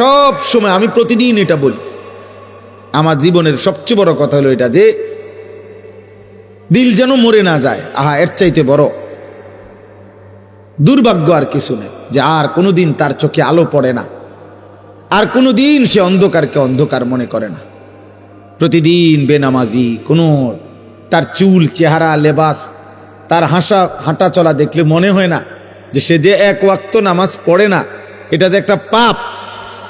সব সময় আমি প্রতিদিন এটা বলি, আমার জীবনের সবচেয়ে বড় কথা হলো এটা, যে দিল যেন মরে না যায়। আহা, এর চাইতে বড় দুর্ভাগ্য আর কিছু নেই, যে আর কোনোদিন তার চোখে আলো পড়ে না, আর কোনোদিন সে অন্ধকারকে অন্ধকার মনে করে না। প্রতিদিন বেনামাজি, কোনো তার চুল, চেহারা, লেবাস, তার হাঁটা চলা দেখলে মনে হয় না যে সে যে এক ওয়াক্ত নামাজ পড়ে না, এটা যে একটা পাপ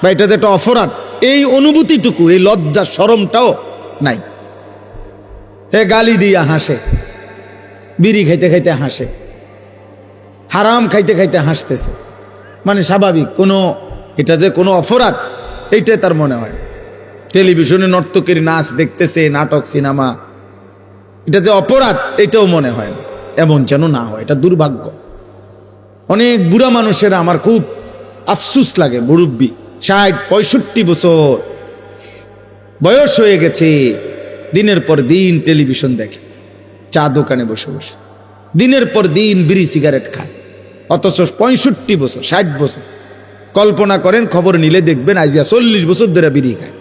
বা এটা যে একটা অপরাধ, এই অনুভূতিটুকু, এই লজ্জা শরমটাও নাই। হে গালি দিয়া হাসে, বিড়ি খাইতে খাইতে হাসে, হারাম খাইতে খাইতে হাসতেছে, মানে স্বাভাবিক, কোনো এটা যে কোনো অপরাধ এইটাই তার মনে হয়। টেলিভিশনে নর্তকীর নাচ দেখতেছে, নাটক, সিনেমা, এটা যে অপরাধ এটাও মনে হয় না। এমন যেন না হয়, এটা দুর্ভাগ্য। অনেক বুড়া মানুষেরা আমার খুব আফসুস লাগে, মুরব্বী 60-65 বছর বয়স হয়ে গেছে, দিনের পর দিন টেলিভিশন দেখে, চা দোকানে বসে বসে দিনের পর দিন বিড়ি সিগারেট খায়, অথচ 65 বছর, 60 বছর। কল্পনা করেন, খবর নিলে দেখবেন আজিয়া 40 বছর ধরে বিড়ি খায়।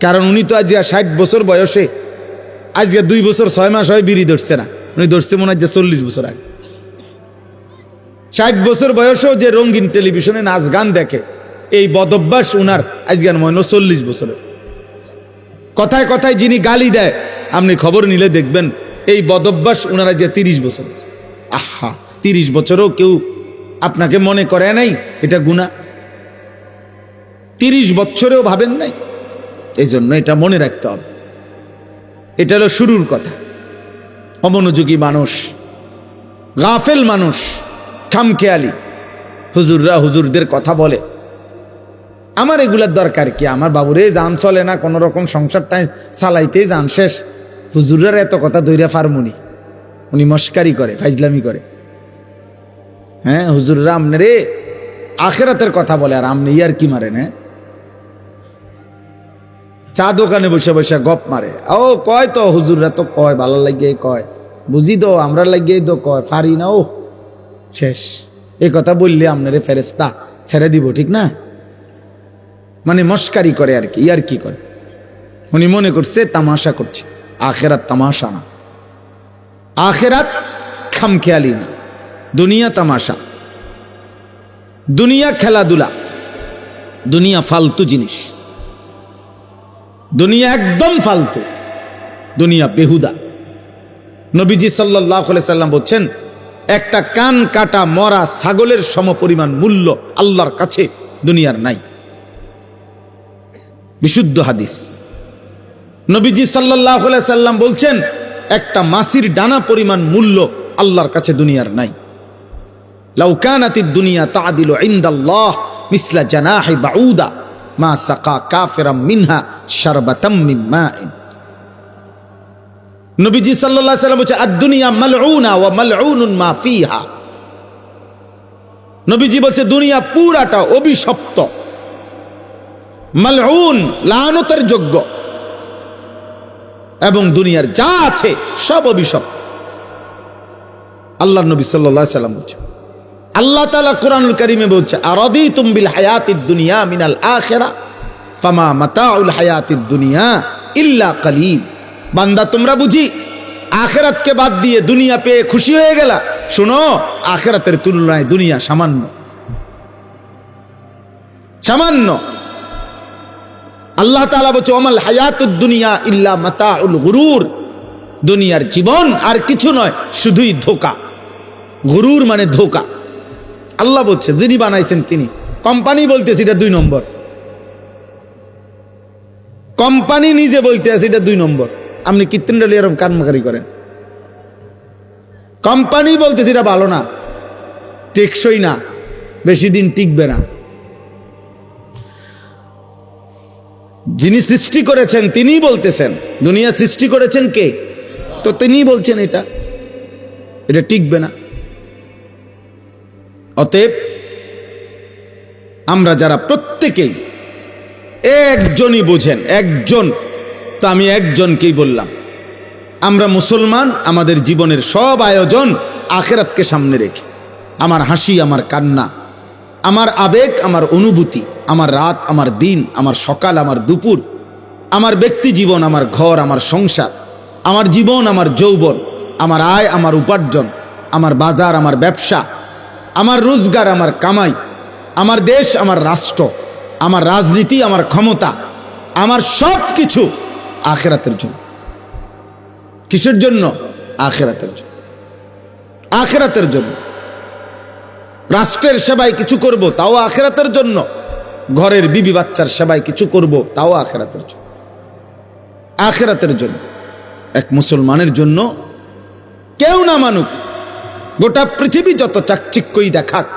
কারণ উনি তো আজিয়া 60 বছর বয়সে, আজকে 2 বছর 6 মাস হয় বিড়ি ধরছে না, উনি ধরছে মনে হয় 40 বছর আগে। 60 বছর বয়সেও যে রঙিন টেলিভিশনে নাচ গান দেখে, এই বদভ্যাস উনার আজকের মনে 40 বছরের। কথায় কথায় যিনি গালি দেয়, আপনি খবর নিলে দেখবেন এই বদভ্যাস উনারা যে 30 বছর। আহা, 30 বছরও কেউ আপনাকে মনে করে নাই এটা গুনাহ? 30 বছরেও ভাবেন নাই? এই জন্য এটা মনে রাখতে হবে। এটা হলো শুরুর কথা। অমনোযোগী মানুষ, গাফেল মানুষ, খামখেয়ালি, হুজুররা হুজুরদের কথা বলে, আমার এগুলার দরকার কি? আমার বাবুরে জান চলে না, কোনো রকম সংসারটাই চালাইতেই জান শেষ, হুজুরের এত কথা দইরা ফার্মুনি, উনি মস্কারি করে, ফাইজলামি করে। হ্যাঁ, হুজুররা আমনে আখেরাতের কথা বলে, আর আমনে ইয়ার কি মারেন? হ্যাঁ, চা দোকানে বসে বসে গপ মারে। ও কয় তো হুজুররা তো কয়, ভালো লাগিয়ে কয়, বুঝি তো আমরা লাগিয়ে তো কয়, পারি না, ও শেষ। এই কথা বললে আপনারে ফেরেশতা ছেড়ে দিব, ঠিক না? মানে মস্কারি করে আর কি, ইয়ার কি করে। উনি মনে করছে তামাশা করছে। আখেরাত তামাশা না, আখেরাত খামখেয়ালি না, দুনিয়া তামাশা, দুনিয়া খেলাধুলা, দুনিয়া ফালতু জিনিস, দুনিয়া একদম ফালতু, দুনিয়া বেহুদা। নবীজি সাল্লাল্লাহু আলাইহি সাল্লাম বলছেন, একটা কান কাটা মরা ছাগলের সমপরিমাণ মূল্য আল্লাহর কাছে দুনিয়ার নাই। বিশুদ্ধ হাদিস। নবীজি সাল্লাল্লাহু আলাইহি সাল্লাম বলছেন, একটা মাছির ডানা পরিমাণ মূল্য আল্লাহর কাছে দুনিয়ার নাই। লাউ কানাতিদ দুনিয়া তা'দিলু ইনদাল্লাহ মিসলা জানাহি বাউদা মা সাকা কাফিরাম মিনহা শারবাতাম মিন মাইন। নবীজি সাল্লাল্লাহু আলাইহি ওয়াসাল্লাম বলছে আদ-দুনিয়া মালউনা ওয়া মালউনুন মা ফিহা। নবীজি বলছে দুনিয়া পুরাটা অভিশপ্ত, মালউন লানতের যোগ্য, এবং দুনিয়ার যা আছে সব অভিশপ্ত। আল্লাহর নবী সাল্লাল্লাহু আলাইহি ওয়াসাল্লাম বলছে, আল্লাহ তাআলা কোরআনুল কারীমে বলছে আরাদিতুম বিল হায়াতিদ দুনিয়া মিনাল আখিরা ফামা মাতাউল হায়াতিদ দুনিয়া ইল্লা কালিল। বান্দা তোমরা বুঝি আখিরাতকে বাদ দিয়ে দুনিয়া পেয়ে খুশি হয়ে গেলা? শোনো, আখিরাতের তুলনায় দুনিয়া সামান্য, সামান্য। আল্লাহ তাআলা বলছে ওমাল হায়াতুদ দুনিয়া ইল্লা মাতাউল গুরুর। দুনিয়ার জীবন আর কিছু নয়, শুধুই ধোঁকা। গুরুর মানে ধোঁকা। আল্লাহ বলছে, যিনি বানাইছেন তিনি। কোম্পানি বলতেছে এটা 2 নম্বর, কোম্পানি নিজে বলতে আছে এটা 2 নম্বর। আপনি কৃত্রিম এরকম কানমাকারি করেন। কোম্পানি বলতেছে এটা ভালো না, টেকসই না, বেশি দিন টিকবে না। যিনি সৃষ্টি করেছেন তিনিই বলতেছেন। দুনিয়া সৃষ্টি করেছেন কে? তো তিনিই বলছেন এটা টিকবে না। অতএব আমরা যারা প্রত্যেকেই একজনই বোঝেন, একজন, তো আমি একজনকেই বললাম, আমরা মুসলমান, আমাদের জীবনের সব আয়োজন আখিরাতকে সামনে রেখে, আমার হাসি, আমার কান্না, আমার আবেগ, আমার অনুভূতি, আমার রাত, আমার দিন, আমার সকাল, আমার দুপুর, আমার ব্যক্তি জীবন, আমার ঘর, আমার সংসার, আমার জীবন, আমার যৌবন, আমার আয়, আমার উপার্জন, আমার বাজার, আমার ব্যবসা, আমার রোজগার, আমার কামাই, আমার দেশ, আমার রাষ্ট্র, আমার রাজনীতি, আমার ক্ষমতা, আমার সব কিছু আখিরাতের জন্য। কিসের জন্য? আখিরাতের জন্য। আখিরাতের জন্য। রাষ্ট্রের সেবায় কিছু করব, তাও আখিরাতের জন্য। ঘরের বিবি বাচ্চার সেবায় কিছু করব, তাও আখিরাতের জন্য। আখিরাতের জন্য। এক মুসলমানের জন্য কেউ না মানুক, গোটা পৃথিবী যত চাকচিক্যই দেখাক,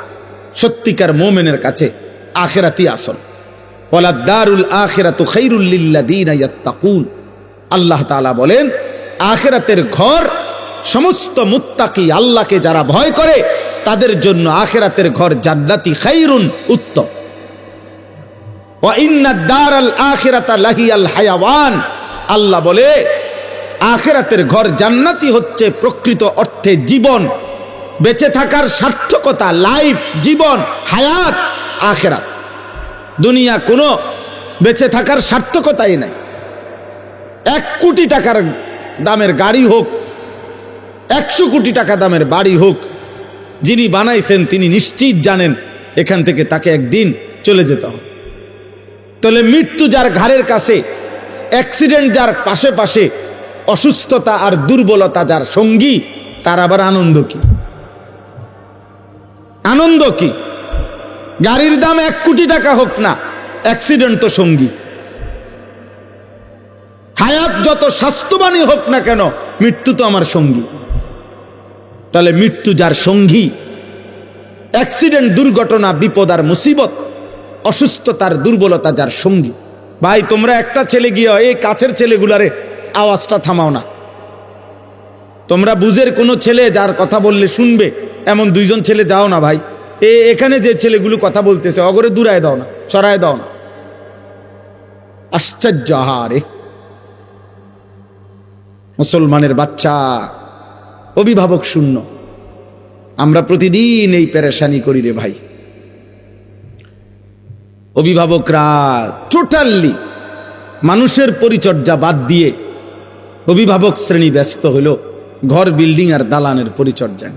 সত্যিকার মুমিনের কাছে আখিরাতই আসল। ওয়ালাদ দারুল আখিরাতু খায়রুল লিল্লাযিনা ইয়াত্তাকুন। আল্লাহ তাআলা বলেন, আখিরাতের ঘর সমস্ত মুত্তাকি, আল্লাহকে যারা ভয় করে তাদের জন্য আখিরাতের ঘর জান্নাতি, খায়রুন, উত্তম। ওয়া ইন্নাদ দারাল আখিরাতা লাহিয়াল হায়াওয়ান। আল্লাহ বলে আখিরাতের ঘর জান্নাতি হচ্ছে প্রকৃত অর্থে জীবন, বেঁচে থাকার সার্থকতা, লাইফ, জীবন, হায়াত আখিরাত। দুনিয়া কোনো বেঁচে থাকার সার্থকতাই নাই। 1 কোটি টাকার দামের গাড়ি হোক, 100 কোটি টাকা দামের বাড়ি হোক, যিনি বানাইছেন তিনি নিশ্চিত জানেন এখান থেকে তাকে একদিন চলে যেতে হবে। তাহলে মৃত্যু যার ঘাড়ের কাছে, অ্যাক্সিডেন্ট যার পাশে পাশে, অসুস্থতা আর দুর্বলতা যার সঙ্গী, তার আবার আনন্দ কি? আনন্দ কি? গাড়ির দাম 1 কোটি টাকা হোক না, অ্যাক্সিডেন্ট তো সঙ্গী। হায়াত যত স্বাস্থ্যবানই হোক না কেন, মৃত্যু তো আমার সঙ্গী। তাহলে মৃত্যু যার সঙ্গী, অ্যাক্সিডেন্ট, দুর্ঘটনা, বিপদ আর মুসিবত, অসুস্থতার দুর্বলতা যার সঙ্গী। ভাই তোমরা একটা ছেলে গিয়ে এই কাছের ছেলেগুলারে আওয়াজটা থামাও না। তোমরা বুঝের কোনো ছেলে যার কথা বললে শুনবে এমন 2জন ছেলে যাও না ভাই। এখানে যে ছেলেগুলো কথা বলতেছে অগরে দূরায় দাও না, সরায় দাও না। আশ্চর্য! আহারে, মুসলমানের বাচ্চা অভিভাবক শূন্য। আমরা প্রতিদিন এই পেরেশানি করি রে ভাই। অভিভাবকরা টোটালি মানুষের পরিচর্যা বাদ দিয়ে অভিভাবক শ্রেণী ব্যস্ত হইল ঘর, বিল্ডিং আর দালানের পরিচর্যা।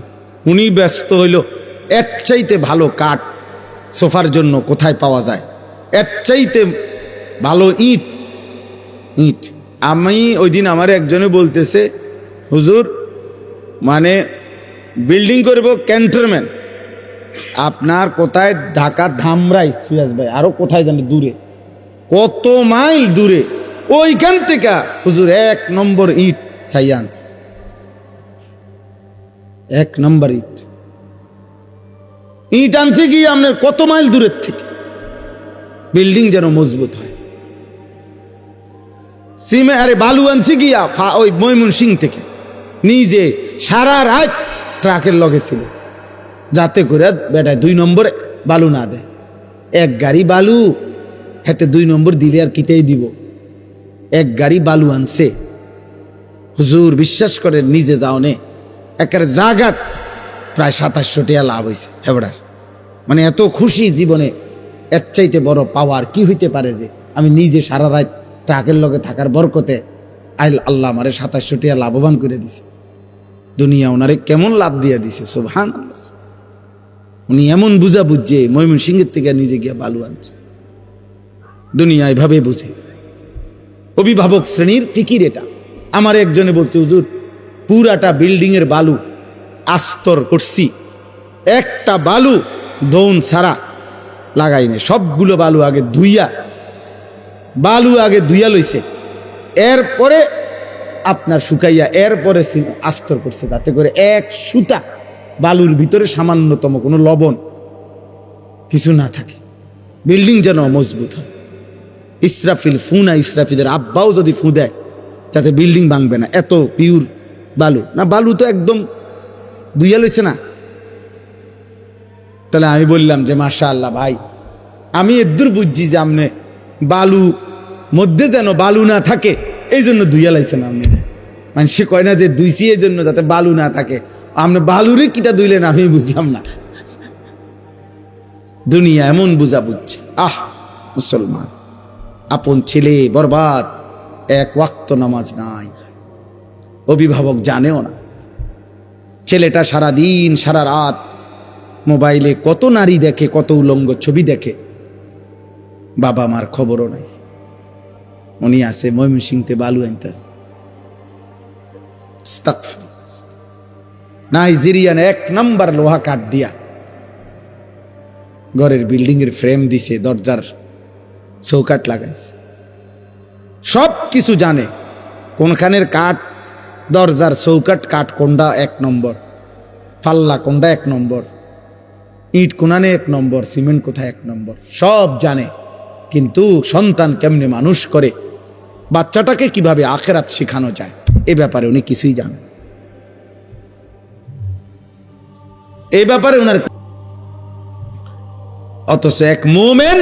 উনি ব্যস্ত হইল এর চাইতে ভালো কাঠ সোফার জন্য কোথায় পাওয়া যায়, এর চাইতে ভালো ইট। আমি ওই দিন আমার একজনে বলতেছে, হুজুর মানে বিল্ডিং করব ক্যান্টনমেন্ট, আপনার কোথায়? ঢাকা ধামরাই, সুরাজ ভাই, আরো কোথায় জানি দূরে, কত মাইল দূরে, ওইখান থেকে হুজুর 1 নম্বর ইট সাইয়ান্স, 1 নম্বর ইট আনছে কি আপনার কত মাইল দূরের থেকে, বিল্ডিং যেন মজবুত হয়। সিমে আরে বালু আনছে গিয়া ওই ময়মন সিং থেকে, নিজে সারা রাত ট্রাকের লগে ছিল, যাতে করে বেটায় 2 নম্বর বালু না দেয়। এক গাড়ি বালু হাতে 2 নম্বর দিলে আর কিতেই দিব। এক গাড়ি বালু আনছে, হুজুর বিশ্বাস করেন নিজে যাওনে একের জাগাত প্রায় 2700 টাকা লাভ হয়েছে হেবড়ার। মানে এত খুশি জীবনে, এর চাইতে বড় পাওয়ার কি হইতে পারে যে আমি নিজে সারা রাত ট্রাকের লগে থাকার বরকতে আল্লাহ আমারে 2700 টাকা লাভবান করে দিছে। দুনিয়া ওনারে কেমন লাভ দিয়ে দিছে, সুবহানাল্লাহ। উনি এমন বুঝা বুঝছে ময়মনসিংহের থেকে নিজে গিয়া বালু আনছে। দুনিয়া এভাবে বুঝে, অভিভাবক শ্রেণীর ফিকির এটা। আমার একজনে বলছে, হুজুর পুরাটা বিল্ডিং এর বালু আস্তর করছি, একটা বালু দৌন ছাড়া লাগাই নাই, সবগুলো বালু আগে ধুইয়া লইছে, এরপরে আপনার শুকাইয়া এরপরে আস্তর করছে, যাতে করে এক সুতা বালুর ভিতরে সামান্যতম কোনো লবণ কিছু না থাকে, বিল্ডিং যেন মজবুত হয়। ইসরাফিলের আব্বাও যদি ফু দেয় যাতে বিল্ডিং ভাঙবে না, এত পিওর বালু না, বালু তো একদম ধুইয়া লইছে না। তাহলে আমি বললাম যে মাশাআল্লাহ ভাই, আমি এদূর বুঝছি যে আপনি বালু মধ্যে যেন বালু না থাকে এই জন্য ধুইয়া লাইছেন আপনি। মানে সে কয় না যে ধুইছি এই জন্য যাতে বালু না থাকে, আপনি বালুরে কিটা ধুইলেন আমি বুঝলাম না। দুনিয়া এমন বুঝা বুঝছে। মুসলমান আপন ছেলে বরবাদ, এক ওয়াক্ত নামাজ নাই, অভিভাবক জানেও না। ছেলেটা সারা দিন সারা রাত মোবাইলে কত নারী দেখে, কত উলঙ্গ ছবি দেখে, বাবা মার খবরও নাই। উনি আছে ময়মনসিংহে বালু আনতেছে। নাইজেরিয়ান 1 নম্বর লোহা কাঠ দিয়া ঘরের বিল্ডিং এর ফ্রেম দিছে, দরজার চৌকাঠ লাগাইছে, সব কিছু জানে, কোনখানের কাঠ, দরজার চৌকাঠ কাঠ কোনটা 1 নম্বর, পাল্লা কোনটা 1 নম্বর, ইট কোনানে 1 নম্বর, সিমেন্ট কোথায় 1 নম্বর, সব জানে। কিন্তু সন্তান কেমনে মানুষ করে, বাচ্চাটাকে কিভাবে আখিরাত শেখানো যায়, এ ব্যাপারে উনি কিছুই জানেন। এই ব্যাপারে ওনার, অথচ এক মুমিন,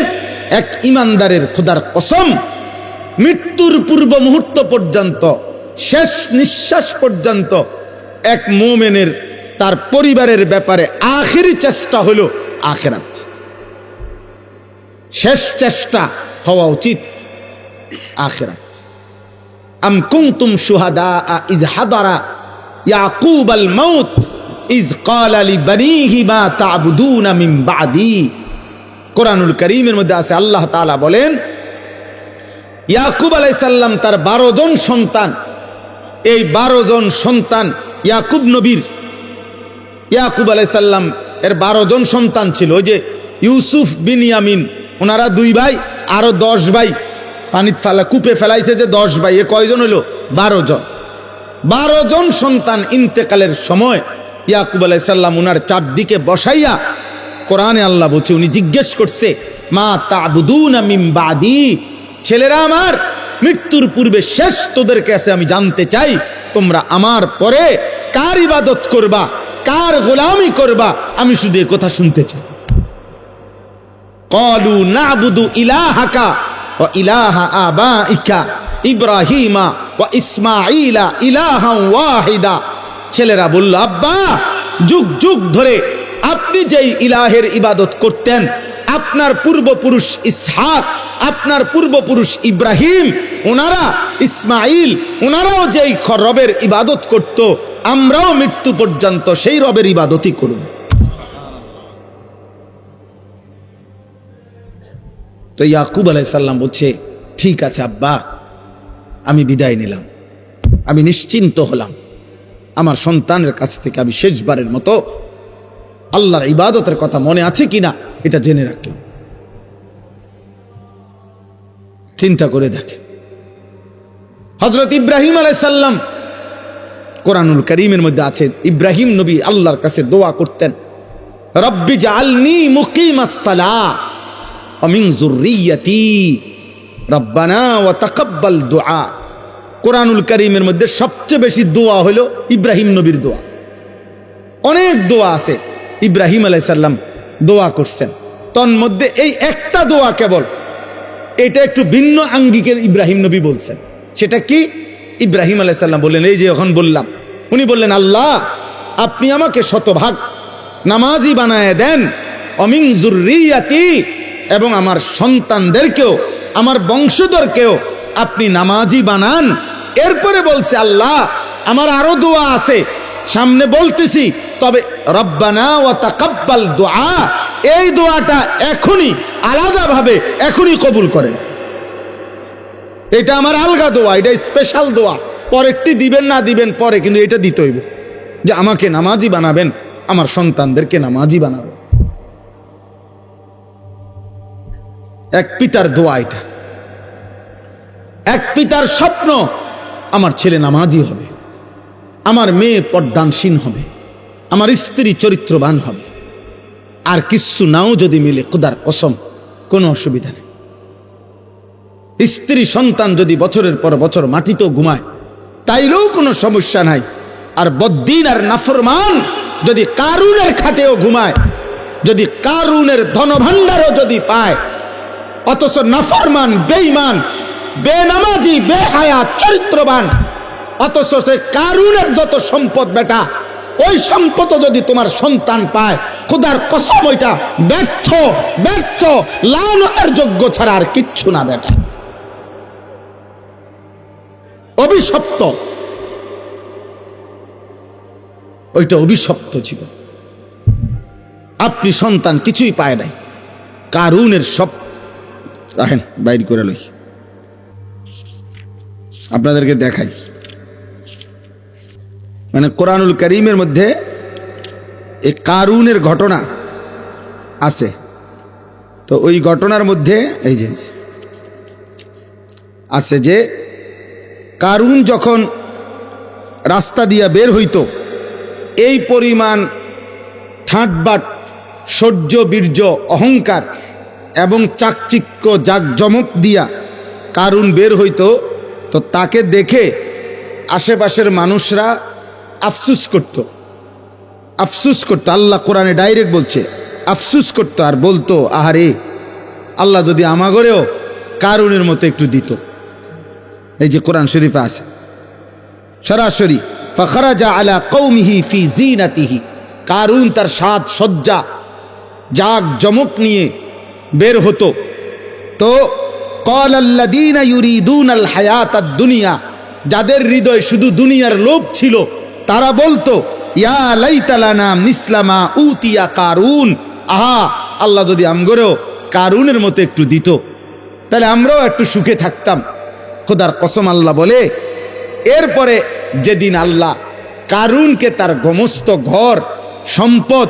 এক ইমানদারের খোদার কসম, মৃত্যুর পূর্ব মুহূর্ত পর্যন্ত, শেষ নিঃশ্বাস পর্যন্ত এক মুমিনের তার পরিবারের ব্যাপারে আখিরি চেষ্টা হলো আখিরাত। শেষ চেষ্টা হওয়া উচিত আখিরাত। আম কুনতুম শুহাদা ইয হাদারা ইয়াকুব আল মাউত ইয ক্বালা লিবানিহি মা তা'বুদুনা মিন বা'দি। কোরআনুল কারীমের মধ্যে আছে, আল্লাহ তাআলা বলেন, ইয়াকুব আলাইহিস সালাম তার 12 জন সন্তান, এই 12 জন সন্তান ইয়াকুব নবীর, ইয়াকুব আলাইহিস সালাম এর 12 জন সন্তান ছিল। ওই যে ইউসুফ বিনিয়ামিন, ওনারা 2 ভাই, আরো 10 ভাই পানিত ফেলা কূপে ফেলাইছে, যে 10 ভাই, এ কয়জন হলো? 12 জন। 12 জন সন্তান ইন্তেকালের সময় ইয়াকুব আলাইহিস সালাম ওনার চারদিকে বসাইয়া, কোরআনে আল্লাহ বলছে, উনি জিজ্ঞেস করছে, মা তা'বুদুনা মিন বাদি, ছেলেরা আমার, মৃত্যুর পূর্বে শেষ তোদের কাছে আমি জানতে চাই, তোমরা আমার পরে কার ইবাদত করবা, কার গোলামি করবা, আমি শুধু এই কথা শুনতে চাই। ক্বালু না'বুদু ইলাহাকা ওয়া ইলাহা আবাইকা ইব্রাহিমা ওয়া ইসমাঈলা ইলাহান ওয়াহিদা। ছেলেরা বলল, আব্বা, যুগ যুগ ধরে আপনি যেই ইলাহের ইবাদত করতেন, আপনার পূর্বপুরুষ ইসহাক, আপনার পূর্বপুরুষ ইব্রাহিম, ওনারা ইসমাইল, ওনারাও যেই রবের ইবাদত করত, আমরাও মৃত্যু পর্যন্ত সেই রবের ইবাদতই করব। তো ইয়াকুব আলাইহিস সালাম বলছে, ঠিক আছে আব্বা, আমি বিদায় নিলাম, আমি নিশ্চিন্ত হলাম, আমার সন্তানের কাছ থেকে আমি শেষবারের মতো আল্লাহর ইবাদতের কথা মনে আছে কিনা এটা জেনে রাখলাম। চিন্তা করে দেখে, হযরত ইব্রাহিম আলাইহিস সালাম, কোরআনুল কারীমের মধ্যে আছে, ইব্রাহিম নবী আল্লাহর কাছে দোয়া করতেন, রব্বি জাআলনি মুকিমাস সালাহ ওয়া মিন যুররিয়্যাতি রব্বানা ওয়া তাকাব্বাল দুআ। কোরআনুল কারীমের মধ্যে সবচেয়ে বেশি দোয়া হলো ইব্রাহিম নবীর দোয়া। অনেক দোয়া আছে, ইব্রাহিম আলাইহিস সালাম দোয়া করছেন, তন্মধ্যে এই একটা দোয়া কেবল এটা একটু ভিন্ন আঙ্গিকের ইব্রাহিম নবী বলছেন। সেটা কি? ইব্রাহিম আলাইহিস সালাম বললেন, এই যে এখন বললাম, উনি বললেন, আল্লাহ আপনি আমাকে শতভাগ নামাজি বানায় দেন, অমিন যুররিয়াতি, এবং আমার সন্তানদেরকেও আমার বংশধরকেও আপনি নামাজি বানান। এরপরে বলছে, আল্লাহ আমার আরো দোয়া আছে সামনে বলতেছি, তবে রব্বানা ওয়া তাকাব্বাল দুআ, এই দোয়াটা এখনই আলাদাভাবে এখনই কবুল করেন। এটা আমার আলগা দোয়া, এটা স্পেশাল দোয়া, পরেরটি দিবেন না দিবেন পরে, কিন্তু এটা দিতে হইব যে আমাকে নামাজি বানাবেন, আমার সন্তানদেরকে নামাজি বানাবেন। এক পিতার দোয়া এটা, এক পিতার স্বপ্ন, আমার ছেলে নামাজি হবে, আমার মেয়ে পর্দানসীন হবে, আমার স্ত্রী চরিত্রবান হবে। আর কিচ্ছু নাও যদি মিলে, খোদার কসম কোনো অসুবিধা নেই। স্ত্রী সন্তান যদি বছরের পর বছর মাটিতেও ঘুমায় তাইলেও কোনো সমস্যা নাই। আর বদ্দিন আর নাফরমান যদি কারুনের খাটেও ঘুমায়, যদি কারুনের ধনভাণ্ডারও যদি পায়, অথচ নাফরমান, বেঈমান, বেনামাজি, বেহায়া, চরিত্রবান, অথচ সে কারুনের যত সম্পদ বেটা, ওই সম্পদ যদি তোমার সন্তান পায়, খোদার কসম ওইটা ব্যর্থ, ব্যর্থ, লানতের যোগ্য ছাড়া আর কিচ্ছু না বেটা, অভিশপ্ত, ওইটা অভিশপ্ত জীবন। আপনি সন্তান কিছুই পায় নাই, কারুনের সব রাখেন বাইর করে লই, আপনাদেরকে দেখাই। মানে কোরআনুল কারীমের মধ্যে এই কারুনের ঘটনা আছে, তো ওই ঘটনার মধ্যে এই যে আছে যে কারুন যখন রাস্তা দিয়া বের হইতো, এই পরিমাণ ঠাটবাট, শৌর্য, বীর্য, অহংকার এবং চাকচিক্য, জাকজমক দিয়া কারুন বের হইতো, তো তাকে দেখে আশেপাশের মানুষরা আফসুস করত, আফসুস করতো। আল্লাহ কোরআনে ডাইরেক্ট বলছে, আফসুস করতো আর বলতো, আহারে আল্লাহ যদি আমাগরেও কারুনের মতো একটু দিত। এই যে কোরআন শরীফে আছে সরাসরি, ফাখরাজা আলা কওমিহি ফি জিনাতিহি, কারুন তার সাজ সজ্জা জাক জমক নিয়ে বের হতো। তো ক্বালাল্লাযীনা ইউরিদুনাল হায়াতাদ দুনিয়া, যাদের হৃদয় শুধু দুনিয়ার লোভ ছিল, তারা বলতো, ইয়া লাইতা লানা মিসলামা উতিয়া কারুন, আহা আল্লাহ যদি আমগরেও কারুনের মতো একটু দিত, তাহলে আমরাও একটু সুখে থাকতাম। খোদার কসম আল্লাহ বলে, এরপরে যেদিন আল্লাহ কারুনকে তার সমস্ত ঘর সম্পদ,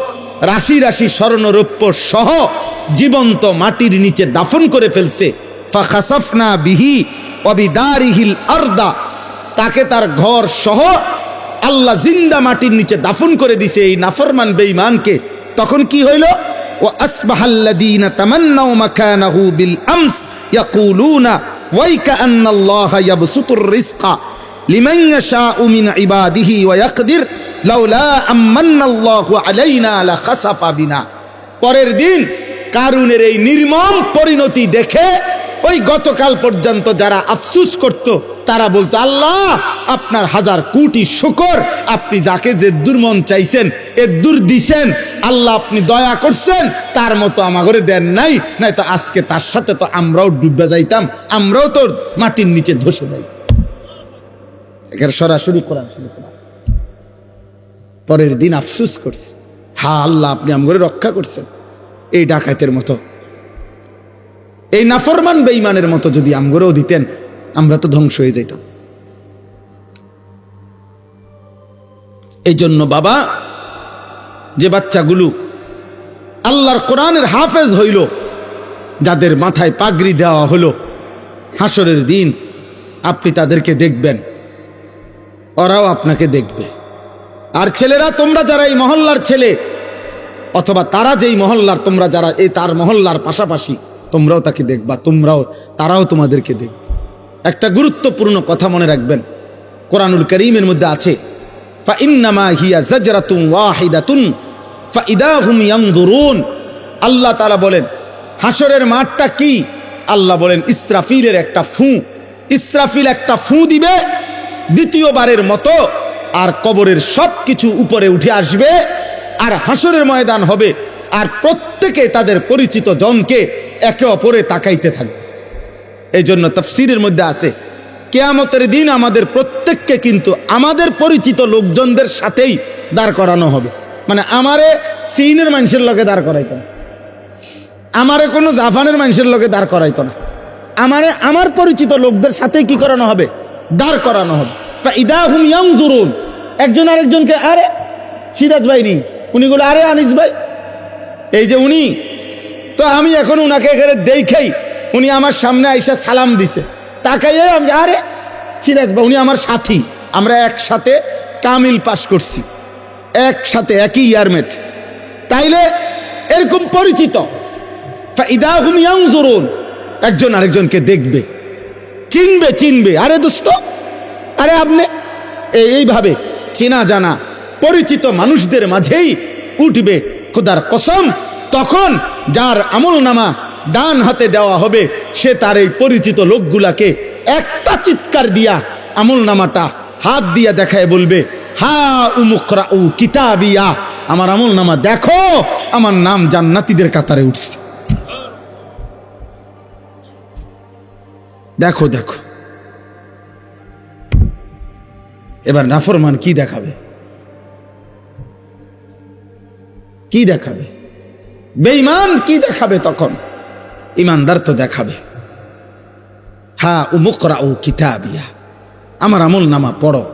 রাশি রাশি স্বর্ণরৌপ্য সহ জীবন্ত মাটির নিচে দাফন করে ফেলছে, ফাখাসাফনা বিহি ওয়া বিদারিহিল আরদা, তাকে তার ঘর সহ আল্লাহ জিন্দা মাটির নিচে দাফন করে দিছে এই নাফরমান বেঈমানকে। তখন কি হইল? ওয়া আসবাহাল্লাযীনা তামান্নাউ মাকানাহু বিল আমস ইয়াকুলুনা ওয়াইকা আন্নাল্লাহা ইয়াবসুতুর রিজকা লিমান ইয়াশাউ মিন ইবাদিহি ওয়া ইয়াকদির লাউলা আমান্নাল্লাহু আলাইনা লাখাসাফা বিনা। পরের দিন কারুনের এই নির্মম পরিণতি দেখে ওই গতকাল পর্যন্ত যারা আফসুস করত, তারা বলতো, আল্লাহ আপনার হাজার কোটি শুকর, আপনি যাকে যে দুর্মন চাইছেন এ দূর দিছেন, আল্লাহ আপনি দয়া করছেন, তার মতো আমাগরে দেন নাই, নাই তো আজকে তার সাথে তো আমরাও ডুবে যাইতাম, আমরাও তো মাটির নিচে ধসে যাইতাম। এখানে সরাসরি কোরআন শরীফ। পরের দিন আফসুস করছে, হা আল্লাহ আপনি আমগরে রক্ষা করছেন, এই ডাকাতের মতো, এই নাফরমান বেঈমানের মতো যদি আমগরেও দিতেন, আমরা তো ধ্বংস হয়ে যেতাম। এই জন্য বাবা, যে বাচ্চাগুলো আল্লাহর কোরআনের হাফেজ হইল, যাদের মাথায় পাগড়ি দেওয়া হলো, হাসরের দিন আপনি তাদেরকে দেখবেন, ওরাও আপনাকে দেখবে। আর ছেলেরা, তোমরা যারা এই মহল্লার ছেলে, অথবা তারা যেই মহল্লার, তোমরা যারা এই তার মহল্লার পাশাপাশি, তোমরাও তাকে দেখবা, তারাও তোমাদেরকে দেখবে। একটা গুরুত্বপূর্ণ কথা মনে রাখবেন, কোরআনুল কারীমের মধ্যে আছে, ফাইন্নামা হিয়া জাজরাতুন ওয়াহিদাতুন ফাইদা হুম ইয়ানজুরুন। আল্লাহ তাআলা বলেন হাসরের মাঠটা কি? আল্লাহ বলেন ইসরাফিলের একটা ফু। ইসরাফিল একটা ফু দিবে দ্বিতীয়বারের মতো, আর কবরের সব কিছু উপরে উঠে আসবে, আর হাসরের ময়দান হবে, আর প্রত্যেকে তাদের পরিচিত জনকে একে অপরে তাকাইতে থাকবে। এই জন্য তাফসীরের মধ্যে আছে কিয়ামতের দিন আমাদের প্রত্যেককে কিন্তু আমাদের পরিচিত লোকজনদের সাথেই দাঁড় করানো হবে। মানে আমারে চীনের মানুষের লগে দাঁড় করাইতো না, আমারে কোনো জাপানের মানুষের লগে দাঁড় করাইতো না, আমারে আমার পরিচিত লোকদের সাথেই কি করানো হবে? দাঁড় করানো হবে। ফাইদা হুম ইয়ানজুরুন। একজন আরেকজনকে, আরে সিরাজ ভাই নি, উনি বলে আরে আনিস ভাই, এই যে উনি, তো আমি এখন উনাকে এখানে দেখেই উনি আমার সামনে আইসা সালাম দিছে, তাকাইয়ে আমি আরে সিরাজ ভাই, উনি আমার সাথী, আমরা একসাথে কামিল পাস করছি, একসাথে একই ইয়ারমেট, তাইলে এরকম পরিচিত। ফাইদা হুম ইয়ানজুরুন। একজন আরেকজনকে দেখবে, চিনবে, আরে দোস্ত, আরে আপনি, এইভাবে চেনা জানা পরিচিত মানুষদের মাঝেই উঠবে খোদার কসম। তখন যার আমল নামা ডান হাতে দেওয়া হবে, সে তার এই পরিচিত লোকগুলাকে একটা চিৎকার দিয়া আমল নামাটা হাত দিয়া দেখায় বলবে, হা উমুকরাউ কিতাবিয়া, আমার আমল নামা দেখো, আমার নাম জান্নাতীদের কাতারে উঠছে। দেখো দেখো। এবার নাফরমান কি দেখাবে? কি দেখাবে? বেঈমান কি দেখাবে? তখন ইমানদার তো দেখাবে, হা উমুকরাউ কিতাবিয়া, আমার আমল নামা পড়ো,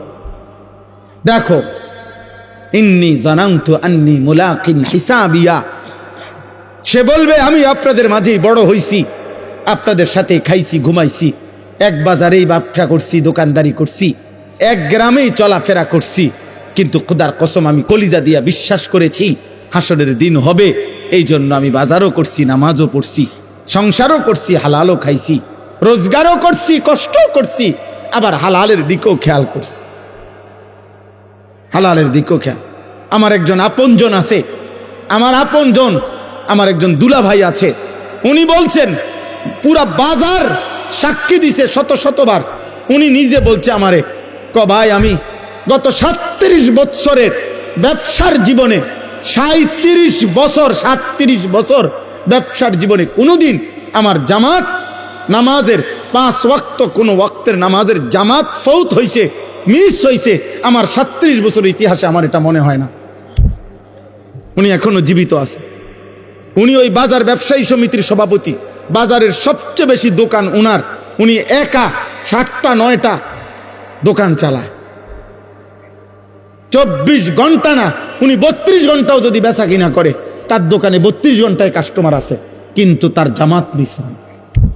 দেখো, ইন্নী জানানতু আন্নী মুলাকিন হিসাবিয়া। সে বলবে আমি আপনাদের মাঝেই বড় হইছি, আপনাদের সাথে খাইছি ঘুমাইছি, এক বাজারেই ব্যবসা করছি, দোকানদারি করছি, এক গ্রামেই চলাফেরা করছি, কিন্তু খোদার কসম আমি কলিজা দিয়া বিশ্বাস করেছি হাসরের দিন হবে। এই জন্য আমি বাজারও করছি, নামাজও পড়ছি, সংসারও করছি, হালালও খাইছি, রোজগারও করছি, কষ্টও করছি, আবার হালালের দিকেও খেয়াল করছি, হালালের দিকেও খেয়াল। আমার একজন আপনজন আছে, আমার আপনজন, আমার একজন দুলা ভাই আছে, উনি বলছেন পুরা বাজার সাক্ষী দিছে শতবার, উনি নিজে বলছে আমারে, ভাই আমি গত 37 বছরের ব্যবসার জীবনে 37 বছর ব্যবসার জীবনে কোনোদিন আমার জামাত নামাজের 5 ওয়াক্ত কোনো ওয়াক্তের নামাজের জামাত ফৌত হইছে, মিস হইছে, আমার 37 বছরের ইতিহাসে আমার এটা মনে হয় না। উনি এখনো জীবিত আছে। উনি ওই বাজার ব্যবসায়ী সমিতির সভাপতি, বাজারের সবচেয়ে বেশি দোকান উনার, উনি একা 7টা 9টা দোকান চালায়, 24 ঘন্টা না, উনি 32 ঘন্টাও যদি বেচা কিনা করে, তার দোকানে 32 ঘন্টায় কাস্টমার আছে, কিন্তু তার জামাত মিস হয়।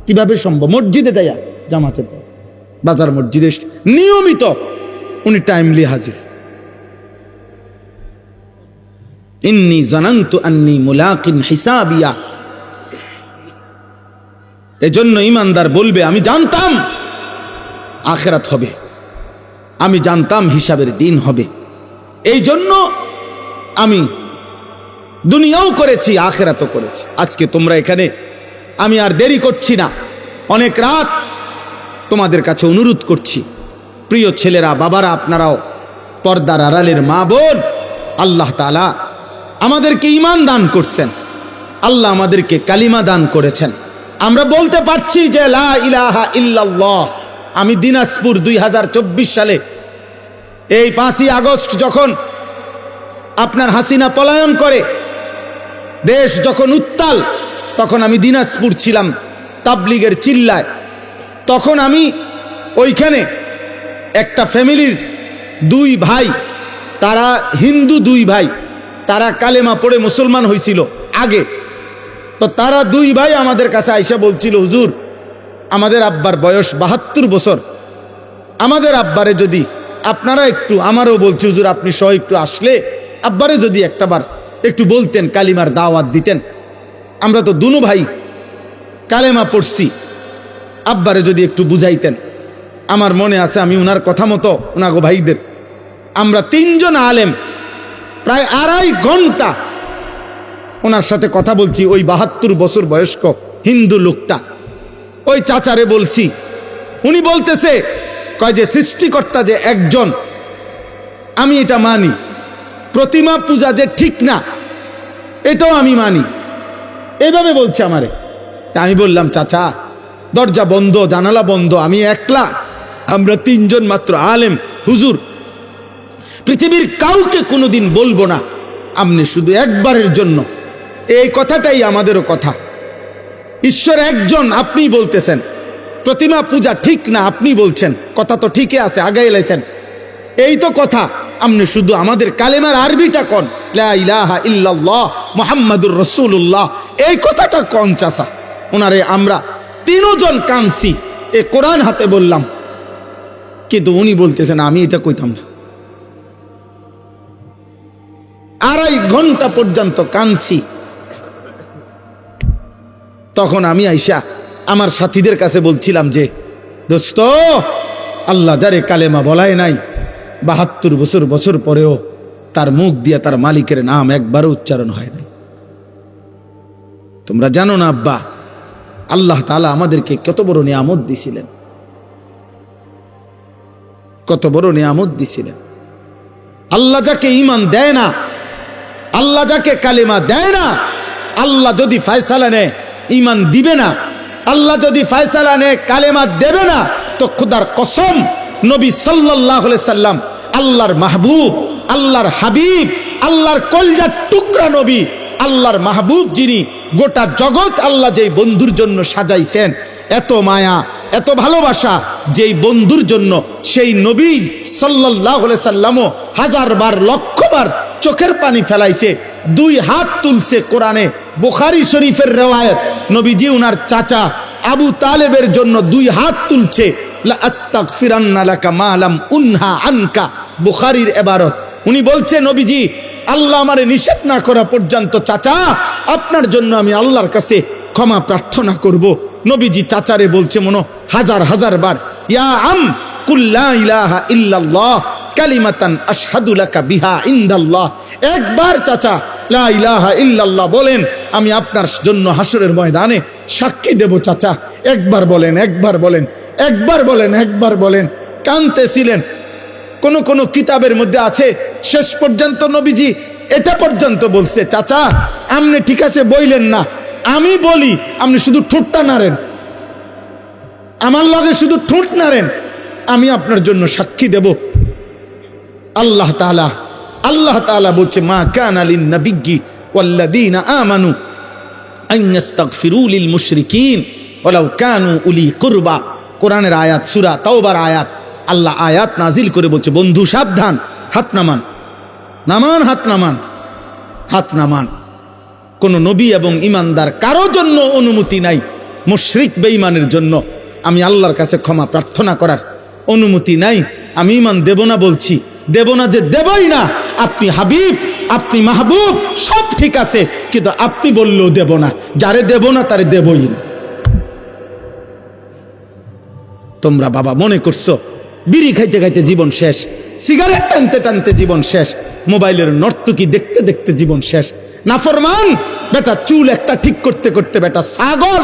কিভাবে সম্ভব? মসজিদে যাইয়া জামাতে, বাজার মসজিদে নিয়মিত উনি টাইমলি হাজির। ইন্নী জানানতু আন্নী মুলাকিন হিসাবিয়া। এজন্য ইমানদার বলবে আমি জানতাম আখিরাত হবে, আমি জানতাম হিসাবের দিন হবে, এই জন্য আমি দুনিয়াও করেছি, আখিরাতও করেছি। আজকে তোমরা এখানে, আমি আর দেরি করছি না, অনেক রাত তোমাদের কাছে অনুরোধ করছি, প্রিয় ছেলেরা, বাবারা, আপনারাও পর্দার আড়ালের মা বোন, আল্লাহ তাআলা আমাদেরকে ঈমান দান করছেন, আল্লাহ আমাদেরকে কালিমা দান করেছেন। আমরা বলতে পারছি যে লা ইলাহা ইল্লাল্লাহ। আমি দিনাজপুর 2024 সালে এই 5ই আগস্ট যখন আপনার হাসিনা পলায়ন করে, দেশ যখন উত্তাল, তখন আমি দিনাজপুর ছিলাম তাবলিগের চিল্লায়। তখন আমি ওইখানে একটা ফ্যামিলির 2 ভাই, তারা হিন্দু 2 ভাই, তারা কালেমা পড়ে মুসলমান হয়েছিল আগে। তো তারা 2 ভাই আমাদের কাছে আইসা বলছিল, হুজুর আমাদের আব্বার বয়স 72 বছর, আমাদের আব্বারে যদি আপনারা একটু, আমারও বলছি হুজুর আপনি সহ একটু আসলে আব্বারে যদি একটাবার একটু বলতেন, কালিমার দাওয়াত দিতেন, আমরা তো দুনো ভাই কালেমা পড়ছি, আব্বারে যদি একটু বুঝাইতেন। আমার মনে আছে আমি উনার কথা মতো উনাগো ভাইদের আমরা 3 জন আলেম প্রায় 2.5 ঘন্টা ওনার সাথে কথা বলছি। ওই 72 বছর বয়স্ক হিন্দু লোকটা, ওই চাচারে বলছি, উনি বলতেছে কয় যে সৃষ্টিকর্তা যে একজন, আমি এটা মানি। প্রতিমা পূজা যে ঠিক না এটাও আমি মানি। এইভাবে বলছে আমারে। আমি বললাম চাচা দরজা বন্ধ, জানালা বন্ধ, আমি একলা, আমরা 3 জন মাত্র আলেম হুজুর, পৃথিবীর কাউকে কোনোদিন বলবো না, আপনি শুধু একবারের জন্য, এই কথাটাই আমাদেরও কথা। ঈশ্বর একজন, আপনি বলতেছেন প্রতিমা পূজা ঠিক না, আপনি বলছেন, কথা তো ঠিকই আছে, আগে এলাইছেন, এই তো কথা। আপনি শুধু আমাদের কালেমার আরবিটা কন, লা ইলাহা ইল্লাল্লাহ মুহাম্মাদুর রাসূলুল্লাহ, এই কথাটা কন চাচা। ওনারে আমরা 3 জন কানছি, এ কোরআন হাতে বললাম, কিন্তু উনি বলতেছেন আমি এটা কইতাম না। 2.5 ঘন্টা পর্যন্ত কানছি। তখন আমি আইসা আমার সাথীদের কাছে বলছিলাম যে দোস্ত, আল্লাহ যারে কালেমা বলায় নাই, 72 বছর পরেও তার মুখ দিয়ে তার মালিকের নাম একবারও উচ্চারণ হয় নাই। তোমরা জানো না আব্বা, আল্লাহ তাআলা আমাদেরকে কত বড় নিয়ামত দিছিলেন, কত বড় নিয়ামত দিছিলেন। আল্লাহ যাকে ঈমান দেয় না, আল্লাহ যাকে কালেমা দেয় না, আল্লাহ যদি ফয়সালা নেয় ঈমান দিবে না, আল্লাহ যদি ফয়সালা নেয় কালেমা দেবে না, তো খুদার কসম নবী সাল্লাল্লাহু আলাইহি সাল্লাম, আল্লাহর মাহবুব, আল্লাহর হাবিব, আল্লাহর কলজার টুকরা নবী, আল্লাহর মাহবুব যিনি, গোটা জগৎ আল্লাহ যেই বন্ধুর জন্য সাজাইছেন, এত মায়া এত ভালোবাসা যেই বন্ধুর জন্য, সেই নবী সাল্লাল্লাহু আলাইহি সাল্লামও 1000 বার 1,00,000 বার চোখের পানি ফেলাইছে, 2 হাত তুলছে। কোরআনে বুখারী শরীফের রিওয়ায়াত, নবীজি উনার চাচা আবু তালেবের জন্য 2 হাত তুলছে, লা আস্তাগফিরান্না লাকা মা লাম উনহা আনকা, বুখারীর ইবারত। উনি বলছে নবীজি আল্লাহ আমারে নিষেধ না করা পর্যন্ত চাচা আপনার জন্য আমি আল্লাহর কাছে ক্ষমা প্রার্থনা করব। নবীজি চাচারে বলছে মনো 1000 বার, ইয়া আম কুল লা ইলাহা ইল্লাল্লাহ কালিমাতান আশহাদু লাকা বিহা ইনদাল্লাহ। একবার চাচা লা ইলাহা ইল্লাল্লাহ বলেন, আমি আপনার জন্য হাসরের ময়দানে সাক্ষী দেব। চাচা একবার বলেন, একবার বলেন, একবার বলেন, একবার বলেন। কাঁদতেছিলেন। কোন কিতাবের মধ্যে আছে শেষ পর্যন্ত নবীজি এটা পর্যন্ত বলছে, চাচা আপনি ঠিক আছে বইলেন না, আমি বলি, আপনি শুধু ঠোঁটটা নাড়েন, আমার লগে শুধু ঠোঁট নাড়েন, আমি আপনার জন্য সাক্ষী দেব। আল্লাহ তাআলা বলছে, মা কানা লিন নাবিয়্যি ওয়াল্লাযীনা আমানু আন ইস্তাগফিরু লিল মুশরিকিন ওয়ালাউ কানু উলি কুরবা। কোরআনের আয়াত, সূরা তাওবার আয়াত। আল্লাহ আয়াত নাজিল করে বলছে, বন্ধু সাবধান, হাত নামান, নামান, হাত নামান, হাত নামান। কোন নবী এবং ইমানদার কারো জন্য অনুমতি নাই মুশরিক বেঈমানের জন্য আমি আল্লাহর কাছে ক্ষমা প্রার্থনা করার অনুমতি নাই। আমি ইমান দেব না বলছি, দেব না যে দেবই না। আপনি হাবিব, আপনি মাহবুব, সব ঠিক আছে, কিন্তু আপনি বললেও দেব না। যারে দেব না তারে দেবই না। তোমরা বাবা মনে করছো বিড়ি খাইতে খাইতে জীবন শেষ, সিগারেট টানতে টানতে জীবন শেষ, মোবাইলের নর্তকী দেখতে দেখতে জীবন শেষ। নাফরমান বেটা, চুল একটা ঠিক করতে করতে বেটা ছাগল,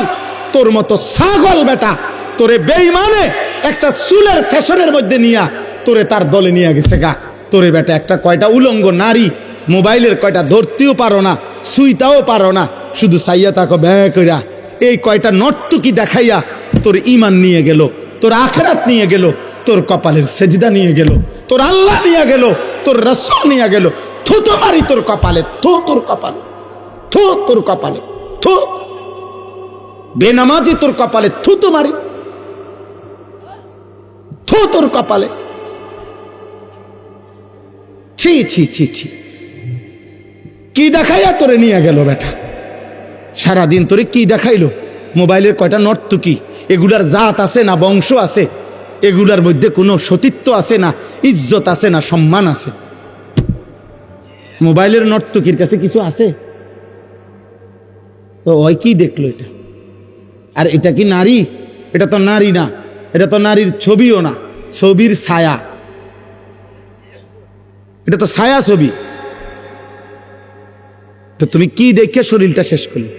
তোর মতো ছাগল বেটা, তোরে বেঈমানে একটা চুলের ফ্যাশনের মধ্যে নিয়া তোরে তার দলে নিয়ে গেছে গা। তোরে বেটা একটা কয়টা উলঙ্গ নারী, মোবাইলের কয়টা ধরতেও পারো না, সুইতাও পারো না, শুধু সাইয়া তাকো ব্যয় কইরা, এই কয়টা নর্তকী দেখাইয়া তোর ঈমান নিয়ে গেল, তোর আখিরাত নিয়ে গেল, তোর কপালের সেজদা নিয়ে গেল, তোর আল্লাহ নিয়ে গেল, তোর রাসূল নিয়ে গেল। থু তো মারি তোর কপালে, থু তোর কপালে, থু তোর কপালে, থু বেনামাজি তোর কপালে, থু তো মারি, থু তোর কপালে। ছি ছি ছি ছি, কি দেখাইয়া তোরে নিয়ে গেল বেটা? সারাদিন তোরে কি দেখাইলো? মোবাইলের কয়টা নর্তকী, এগুলার জাত আছে না বংশ আছে? এগুলার মধ্যে কোনো সতীত্ব আছে না, ইজ্জত আছে না, সম্মান আছে? মোবাইলের নর্তকীর কাছে কিছু আছে? তো ওই কি দেখলো এটা? আর এটা কি নারী? এটা তো নারী না, এটা তো নারীর ছবিও না, ছবির ছায়া, এটা তো ছায়া ছবি। তো তুমি কি দেখে শরীরটা শেষ করলে?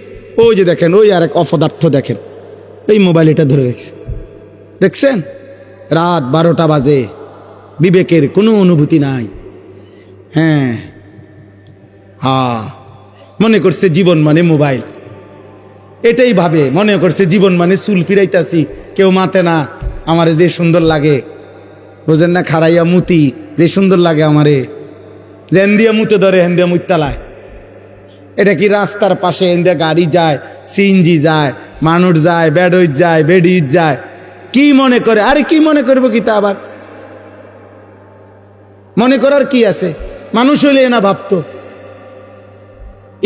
ওই যে দেখেন, ওই আর এক অপদার্থ দেখেন, এই মোবাইল এটা ধরে রেখেছে, দেখছেন? রাত 12টা বাজে, বিবেকের কোনো অনুভূতি নাই। হ্যাঁ, মনে করছে জীবন মানে মোবাইল, এটাই ভাবে, মনে করছে জীবন মানে চুল ফিরাইতাছি, কেউ মাতে না, আমারে যে সুন্দর লাগে, বোঝেন না? খাড়াইয়া মুতি, যে সুন্দর লাগে আমারে, যেন দিয়া মুতে ধরে হেন দিয়া মুতালায়। এটা কি রাস্তার পাশে হেন দিয়া গাড়ি যায়, সিএনজি যায়, মানুষ যায়, বেডইজ যায়, বেডিজ যায়, কি মনে করে? আরে কি মনে করবো কি তা আবার? মনে করার কি আছে? মানুষ হইলে না ভাবতো,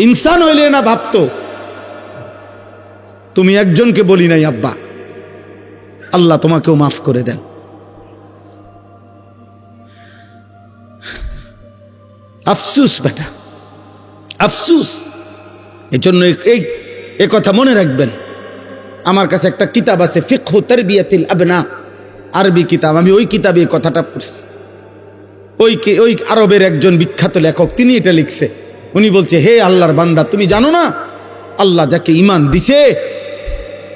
ইনসান হইলে না ভাবতো। তুমি একজনকে বলি নাই আব্বা, আল্লাহ তোমাকেও মাফ করে দেন। আফসুস বেটা, আফসুস। এজন্য এই কথা মনে রাখবেন। আমার কাছে একটা কিতাব আছে, ফিকহু তারবিয়াতিল আবনা, আরবি কিতাব। আমি ওই কিতাবে এই কথাটা পড়ছি। ওই আরবের একজন বিখ্যাত লেখক, তিনি এটা লিখছে। উনি বলছে, হে আল্লাহর বান্দা, তুমি জানো না আল্লাহ যাকে ঈমান দিছে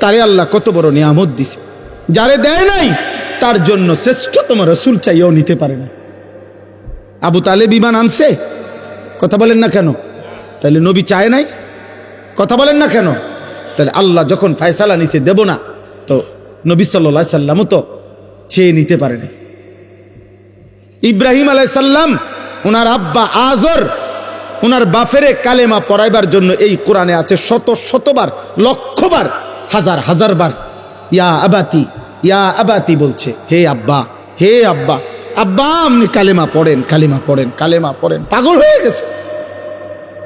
তারে আল্লাহ কত বড় নিয়ামত দিছে, যারে দেয় নাই তার জন্য শ্রেষ্ঠতম রাসূল চাইও নিতে পারে না। আবু তালেব ঈমান আনছে, কথা বলেন না কেন? তাহলে নবী চায় নাই, কথা বলেন না কেন? তাহলে আল্লাহ যখন ফয়সালা নিছে দেব না, তো নবী সাল্লাল্লাহু আলাইহি সাল্লামও তো চেয়ে নিতে পারে নাই। ইব্রাহিম আলাইহিস সালাম, ওনার আব্বা আজর, ওনার বাফেরে কালেমা পড়াইবার জন্য এই কোরআনে আছে শত শতবার, লক্ষবার, হাজার হাজার বার ইয়া আবাতি, ইয়া আবাতি বলছে, হে আব্বা, হে আব্বা, আব্বা আপনি কালেমা পড়েন, কালেমা পড়েন, কালেমা পড়েন। পাগল হয়ে গেছে,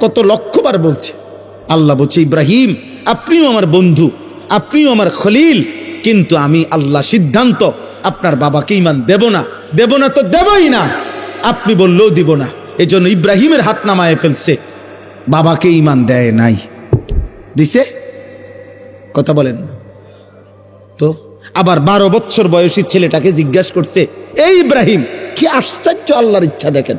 কত লক্ষবার বলছে। আল্লাহ বলছে, ইব্রাহিম আপনিও আমার বন্ধু, আপনিও আমার খলিল, কিন্তু আমি আল্লাহ সিদ্ধান্ত আপনার বাবাকে ঈমান দেব না, দেব না তো দেবই না, আপনি বললেও দিব না। এই জন্য ইব্রাহিমের হাত নামায় ফেলছে, বাবাকে ঈমান দেয় নাই, দিছে? কথা বলেন তো। আবার 12 বছর বয়সী ছেলেটাকে জিজ্ঞাসা করছে, এই ইব্রাহিম, কি আশ্চর্য আল্লাহর ইচ্ছা দেখেন,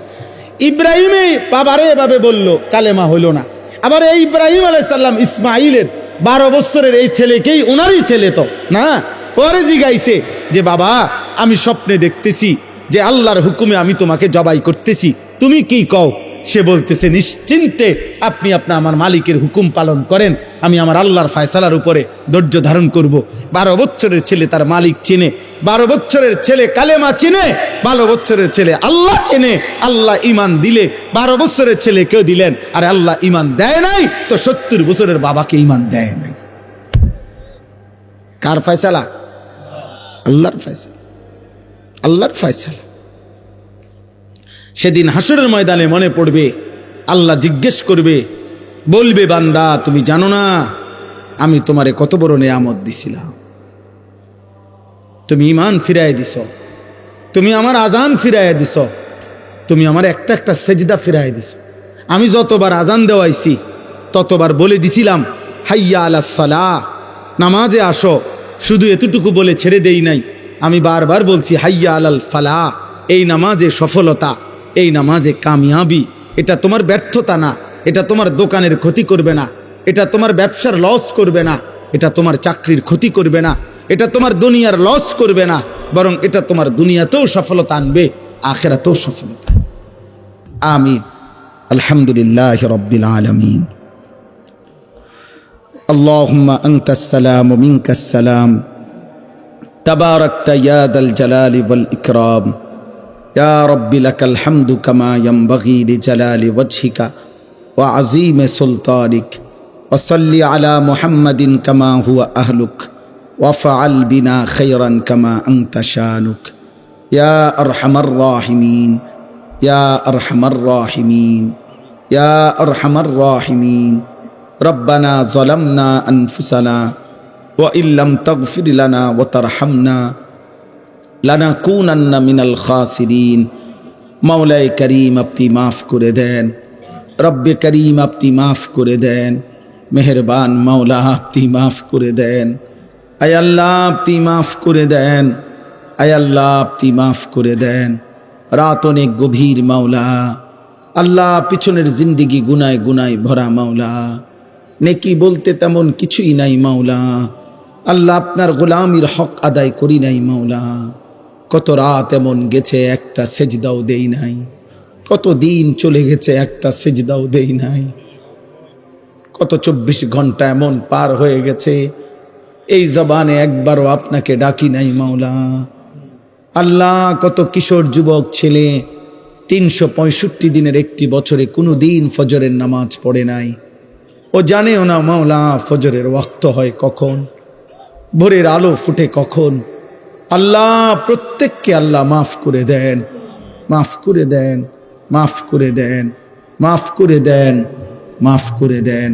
ইব্রাহিমে বাবারে এভাবে বলল, কালেমা হইল না। আবার এই ইব্রাহিম আলাইহিস সালাম ইসমাইলের 12 বছরের এই ছেলেকেই, ওনারই ছেলে তো না, পরে জিগাইছে যে বাবা আমি স্বপ্নে দেখতেছি যে আল্লাহর হুকুমে আমি তোমাকে জবাই করতেছি, তুমি কি কও? সে বলতেছে, নিশ্চিন্তে আপনি আমার মালিকের হুকুম পালন করেন, আমি আমার আল্লাহর ফয়সালার উপরে ধৈর্য ধারণ করব। 12 বছরের ছেলে তার মালিক চিনে, 12 বছরের ছেলে কালেমা চিনে, 12 বছরের ছেলে আল্লাহ চিনে। আল্লাহ ঈমান দিলে 12 বছরের ছেলে কেউ দিলেন, আর আল্লাহ ঈমান দেয় নাই তো 70 বছরের বাবাকে ঈমান দেয় নাই। কার ফয়সালা? আল্লাহর ফয়সালা, আল্লাহর ফয়সালা। সেদিন হাসরের ময়দানে মনে পড়বে, আল্লাহ জিজ্ঞেস করবে, বলবে, বান্দা তুমি জানো না আমি তোমারে কত বড় নিয়ামত দিছিলাম, তুমি ঈমান ফিরায় দিছ, তুমি আমার আজান ফিরায় দিছ, তুমি আমার একটা একটা সেজদা ফিরায় দিছ। আমি যতবার আজান দেওয়াইছি ততবার বলে দিছিলাম, হাইয়া আলাস সালাহ, নামাজে আসো, শুধু এতটুকু বলে ছেড়ে দেই নাই, আমি বারবার বলছি হাইয়া আলাল ফালাহ, এই নামাজে সফলতা, এই নামাজে কামিয়াবি। এটা তোমার ব্যর্থতা না, এটা তোমার দোকানের ক্ষতি করবে না, এটা তোমার ব্যবসার লস করবে না, এটা তোমার চাকরির ক্ষতি করবে না, এটা তোমার দুনিয়ার লস করবে না, বরং এটা তোমার দুনিয়াতেও সফলতা আনবে, আখিরাতেও সফলতা। আমিন। আলহামদুলিল্লাহি রাব্বিল আলামিন। আল্লাহুম্মা আনতাস সালাম ওয়া মিনকাস সালাম, তাবারাকতা ইয়া দাল জালালি ওয়াল ইকরাম। ইয়া রাব্বি লাকাল হামদু কামা ইয়ানবাগি লিজালালি ওয়াজহিকা ওয়া আযীমি সুলতানিক। ওয়া সাল্লি আলা মুহাম্মাদিন কামা হুয়া আহলুক ওয়া ফাআল বিনা খায়রান কামা আনতা শানুক। ইয়া আরহামার রাহিমিন, ইয়া আরহামার রাহিমিন, ইয়া আরহামার রাহিমিন। রব্বানা যালামনা আনফুসানা ওয়া ইল্লাম তাগফির লানা ওয়া তারহামনা লানাকুনান্না মিনাল খাসিরিন। মাওলায়ে করিম আপনি মাফ করে দেন, রব্বে করিম আপনি মাফ করে দেন, মেহেরবান মাওলা আপনি মাফ করে দেন। আয় আল্লাহ আপনি মাফ করে দেন, আয় আল্লাহ আপনি মাফ করে দেন। রাত অনেক গভীর মাওলা, আল্লাহ পিছনের জিন্দিগি গুনায় গুনায় ভরা মাওলা, নেকি বলতে তেমন কিছুই নাই মাওলা। আল্লাহ আপনার গোলামির হক আদায় করি নাই মাওলা। কত রাত এমন গেছে একটা সেজদাও দেই নাই, কত দিন চলে গেছে একটা সেজদাও দেই নাই, কত 24 ঘন্টা এমন পার হয়ে গেছে এই জবানে একবারও আপনাকে ডাকি নাই মাওলা। আল্লাহ কত কিশোর যুবক ছেলে 365 দিনের একটি বছরে কোনো দিন ফজরের নামাজ পড়ে নাই, ও জানেও না মাওলা ফজরের ওয়াক্ত হয় কখন, ভোরের আলো ফুটে কখন। আল্লাহ প্রত্যেককে আল্লাহ মাফ করে দেন, মাফ করে দেন, মাফ করে দেন, মাফ করে দেন, মাফ করে দেন।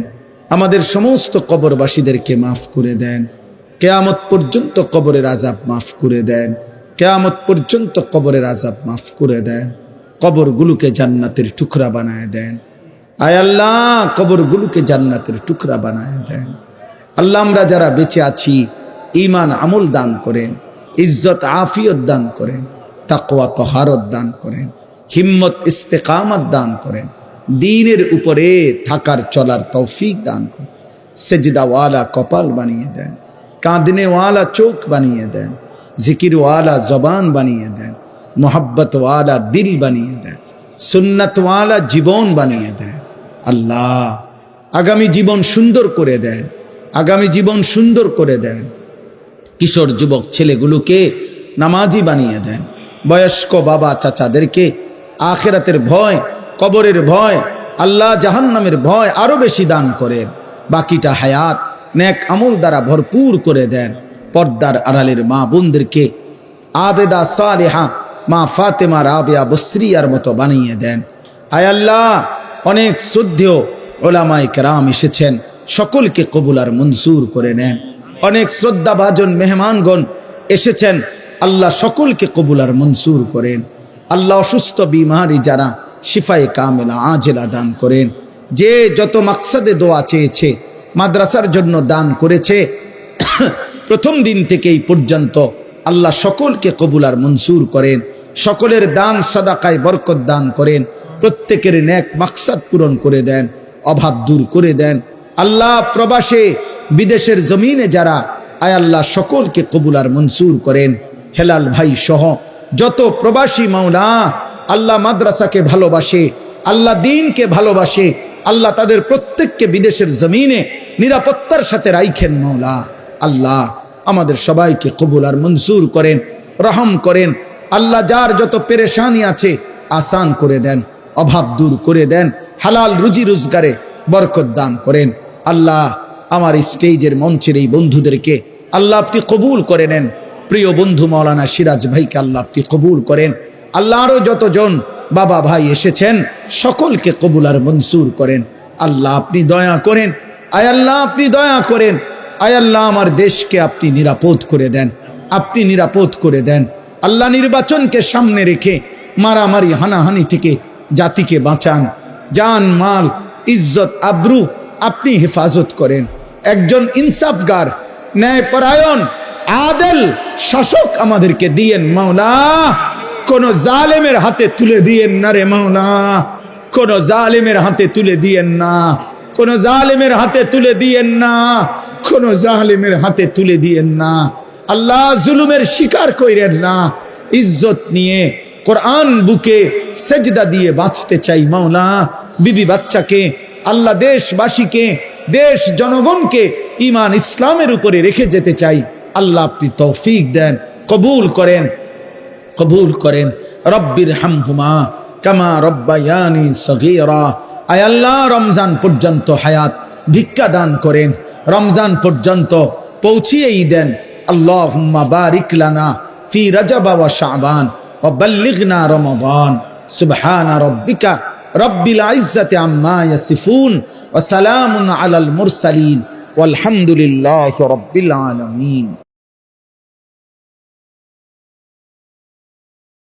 আমাদের সমস্ত কবরবাসীদেরকে মাফ করে দেন। কিয়ামত পর্যন্ত কবরের আযাব মাফ করে দেন, কিয়ামত পর্যন্ত কবরের আযাব মাফ করে দেন। কবরগুলোকে জান্নাতের টুকরা বানায় দেন। আয় আল্লাহ কবরগুলোকে জান্নাতের টুকরা বানায় দেন। আল্লাহ আমরা যারা বেঁচে আছি ঈমান আমল দান করেন, ইজ্জত আফিয়ত দান করেন, তাকওয়া তহারত দান করেন, হিম্মত ইস্তেকামত দান করেন, দ্বীনের উপরে থাকার চলার তৌফিক দান করেন। সেজদাওয়ালা কপাল বানিয়ে দেন, কাঁদনেওয়ালা চোখ বানিয়ে দেন, জিকিরওয়ালা জবান বানিয়ে দেন, মোহাব্বতওয়ালা দিল বানিয়ে দেন, সুন্নতওয়ালা জীবন বানিয়ে দেন। আল্লাহ আগামী জীবন সুন্দর করে দেন, আগামী জীবন সুন্দর করে দেন। কিশোর যুবক ছেলেগুলোকে নামাজি বানিয়ে দেন। বয়স্ক বাবা চাচাদেরকে আখিরাতের ভয়, কবরের ভয়, আল্লাহ জাহান্নামের ভয় আরো বেশি দান করেন। বাকিটা হায়াত নেক আমল দ্বারা ভরপুর করে দেন। পর্দার আড়ালের মা বোনদেরকে আবেদা সালেহা মা ফাতেমা রাবেয়া বসরিয়ার মতো বানিয়ে দেন। আয় আল্লাহ অনেক শ্রদ্ধেয় ওলামায়ে কেরাম এসেছেন, সকলকে কবুল আর মঞ্জুর করে নেন। অনেক শ্রদ্ধাভাজন মেহমানগণ এসেছেন, আল্লাহ সকলকে কবুল আর মঞ্জুর করেন। আল্লাহ অসুস্থ বিমারি যারা শিফায়ে কামেলা আজেলা দান করেন। যে যত মাকসাদে দোয়া চেয়েছে, মাদ্রাসার জন্য দান করেছে, প্রথম দিন থেকে এই পর্যন্ত আল্লাহ সকলকে কবুল আর মঞ্জুর করেন। সকলের দান সাদাকায় বরকত দান করেন। প্রত্যেকের নেক মাকসাদ পূরণ করে দেন, অভাব দূর করে দেন। আল্লাহ প্রবাসে বিদেশের জমিনে যারা, আয় আল্লাহ সকলকে কবুল আর মঞ্জুর করেন। হেলাল ভাই সহ যত প্রবাসী মাওলা আল্লাহ মাদ্রাসাকে ভালোবাসে, আল্লাহ দ্বীনকে ভালোবাসে, আল্লাহ তাদের প্রত্যেককে বিদেশের জমিনে নিরাপত্তার সাথে রাইখেন মাওলা। আল্লাহ আমাদের সবাইকে কবুল আর মঞ্জুর করেন, রহম করেন। আল্লাহ যার যত পেরেশানি আছে আসান করে দেন, অভাব দূর করে দেন, হালাল রুজি রোজগারে বরকত দান করেন। আল্লাহ আমার স্টেজের মঞ্চের এই বন্ধুদেরকে আল্লাহ আপনি কবুল করে নেন। প্রিয় বন্ধু মাওলানা সিরাজ ভাইকে আল্লাহ আপনি কবুল করেন। আল্লাহ আরো যতজন বাবা ভাই এসেছেন সকলকে কবুল আর মঞ্জুর করেন। আল্লাহ আপনি দয়া করেন, আয় আল্লাহ আপনি দয়া করেন। আয় আল্লাহ আমার দেশকে আপনি নিরাপদ করে দেন, আপনি নিরাপদ করে দেন। আল্লাহ নির্বাচনকে সামনে রেখে মারামারি হানাহানি থেকে জাতিকে বাঁচান। জান মাল ইজ্জত আব্রু আপনি হেফাজত করেন। একজন ইনসাফগার ন্যায়পরায়ণ আদেল শাসক আমাদেরকে দিয়েন মাওলা। কোন জালেমের হাতে তুলে দিয়েন না রে মাওলা, কোন জালেমের হাতে তুলে দিয়েন না, কোন জালেমের হাতে তুলে দিয়েন না, কোন জালেমের হাতে তুলে দিয়েন না। আল্লাহ জুলুমের শিকার কইরেন না। ইজ্জত নিয়ে কোরআন বুকে সেজদা দিয়ে বাঁচতে চাই মাওলা। বিবি বাচ্চাকে, আল্লাহ দেশবাসীকে, দেশ জনগণকে ঈমান ইসলামের উপরে রেখে যেতে চাই। আল্লাহ আপনি তৌফিক দেন, কবুল করেন, কবুল করেন। রব্বির হামহুমা কামা রব্বায়ানি সগীরা। আয় আল্লাহ রমজান পর্যন্ত হায়াত ভিক্ষা দান করেন, রমজান পর্যন্ত পৌঁছিয়েই দেন। আল্লাহুম্মা বারিক লানা ফি রজব ওয়া শাবান ওয়া বাল্লিগনা রমাদান। সুবহান রাব্বিকা রব্বিল ইজ্জাতি আম্মা ইয়াসিফুন ওয়া সালামুন আলাল মুরসালিন ওয়ালহামদুলিল্লাহি রাব্বিল আলামিন।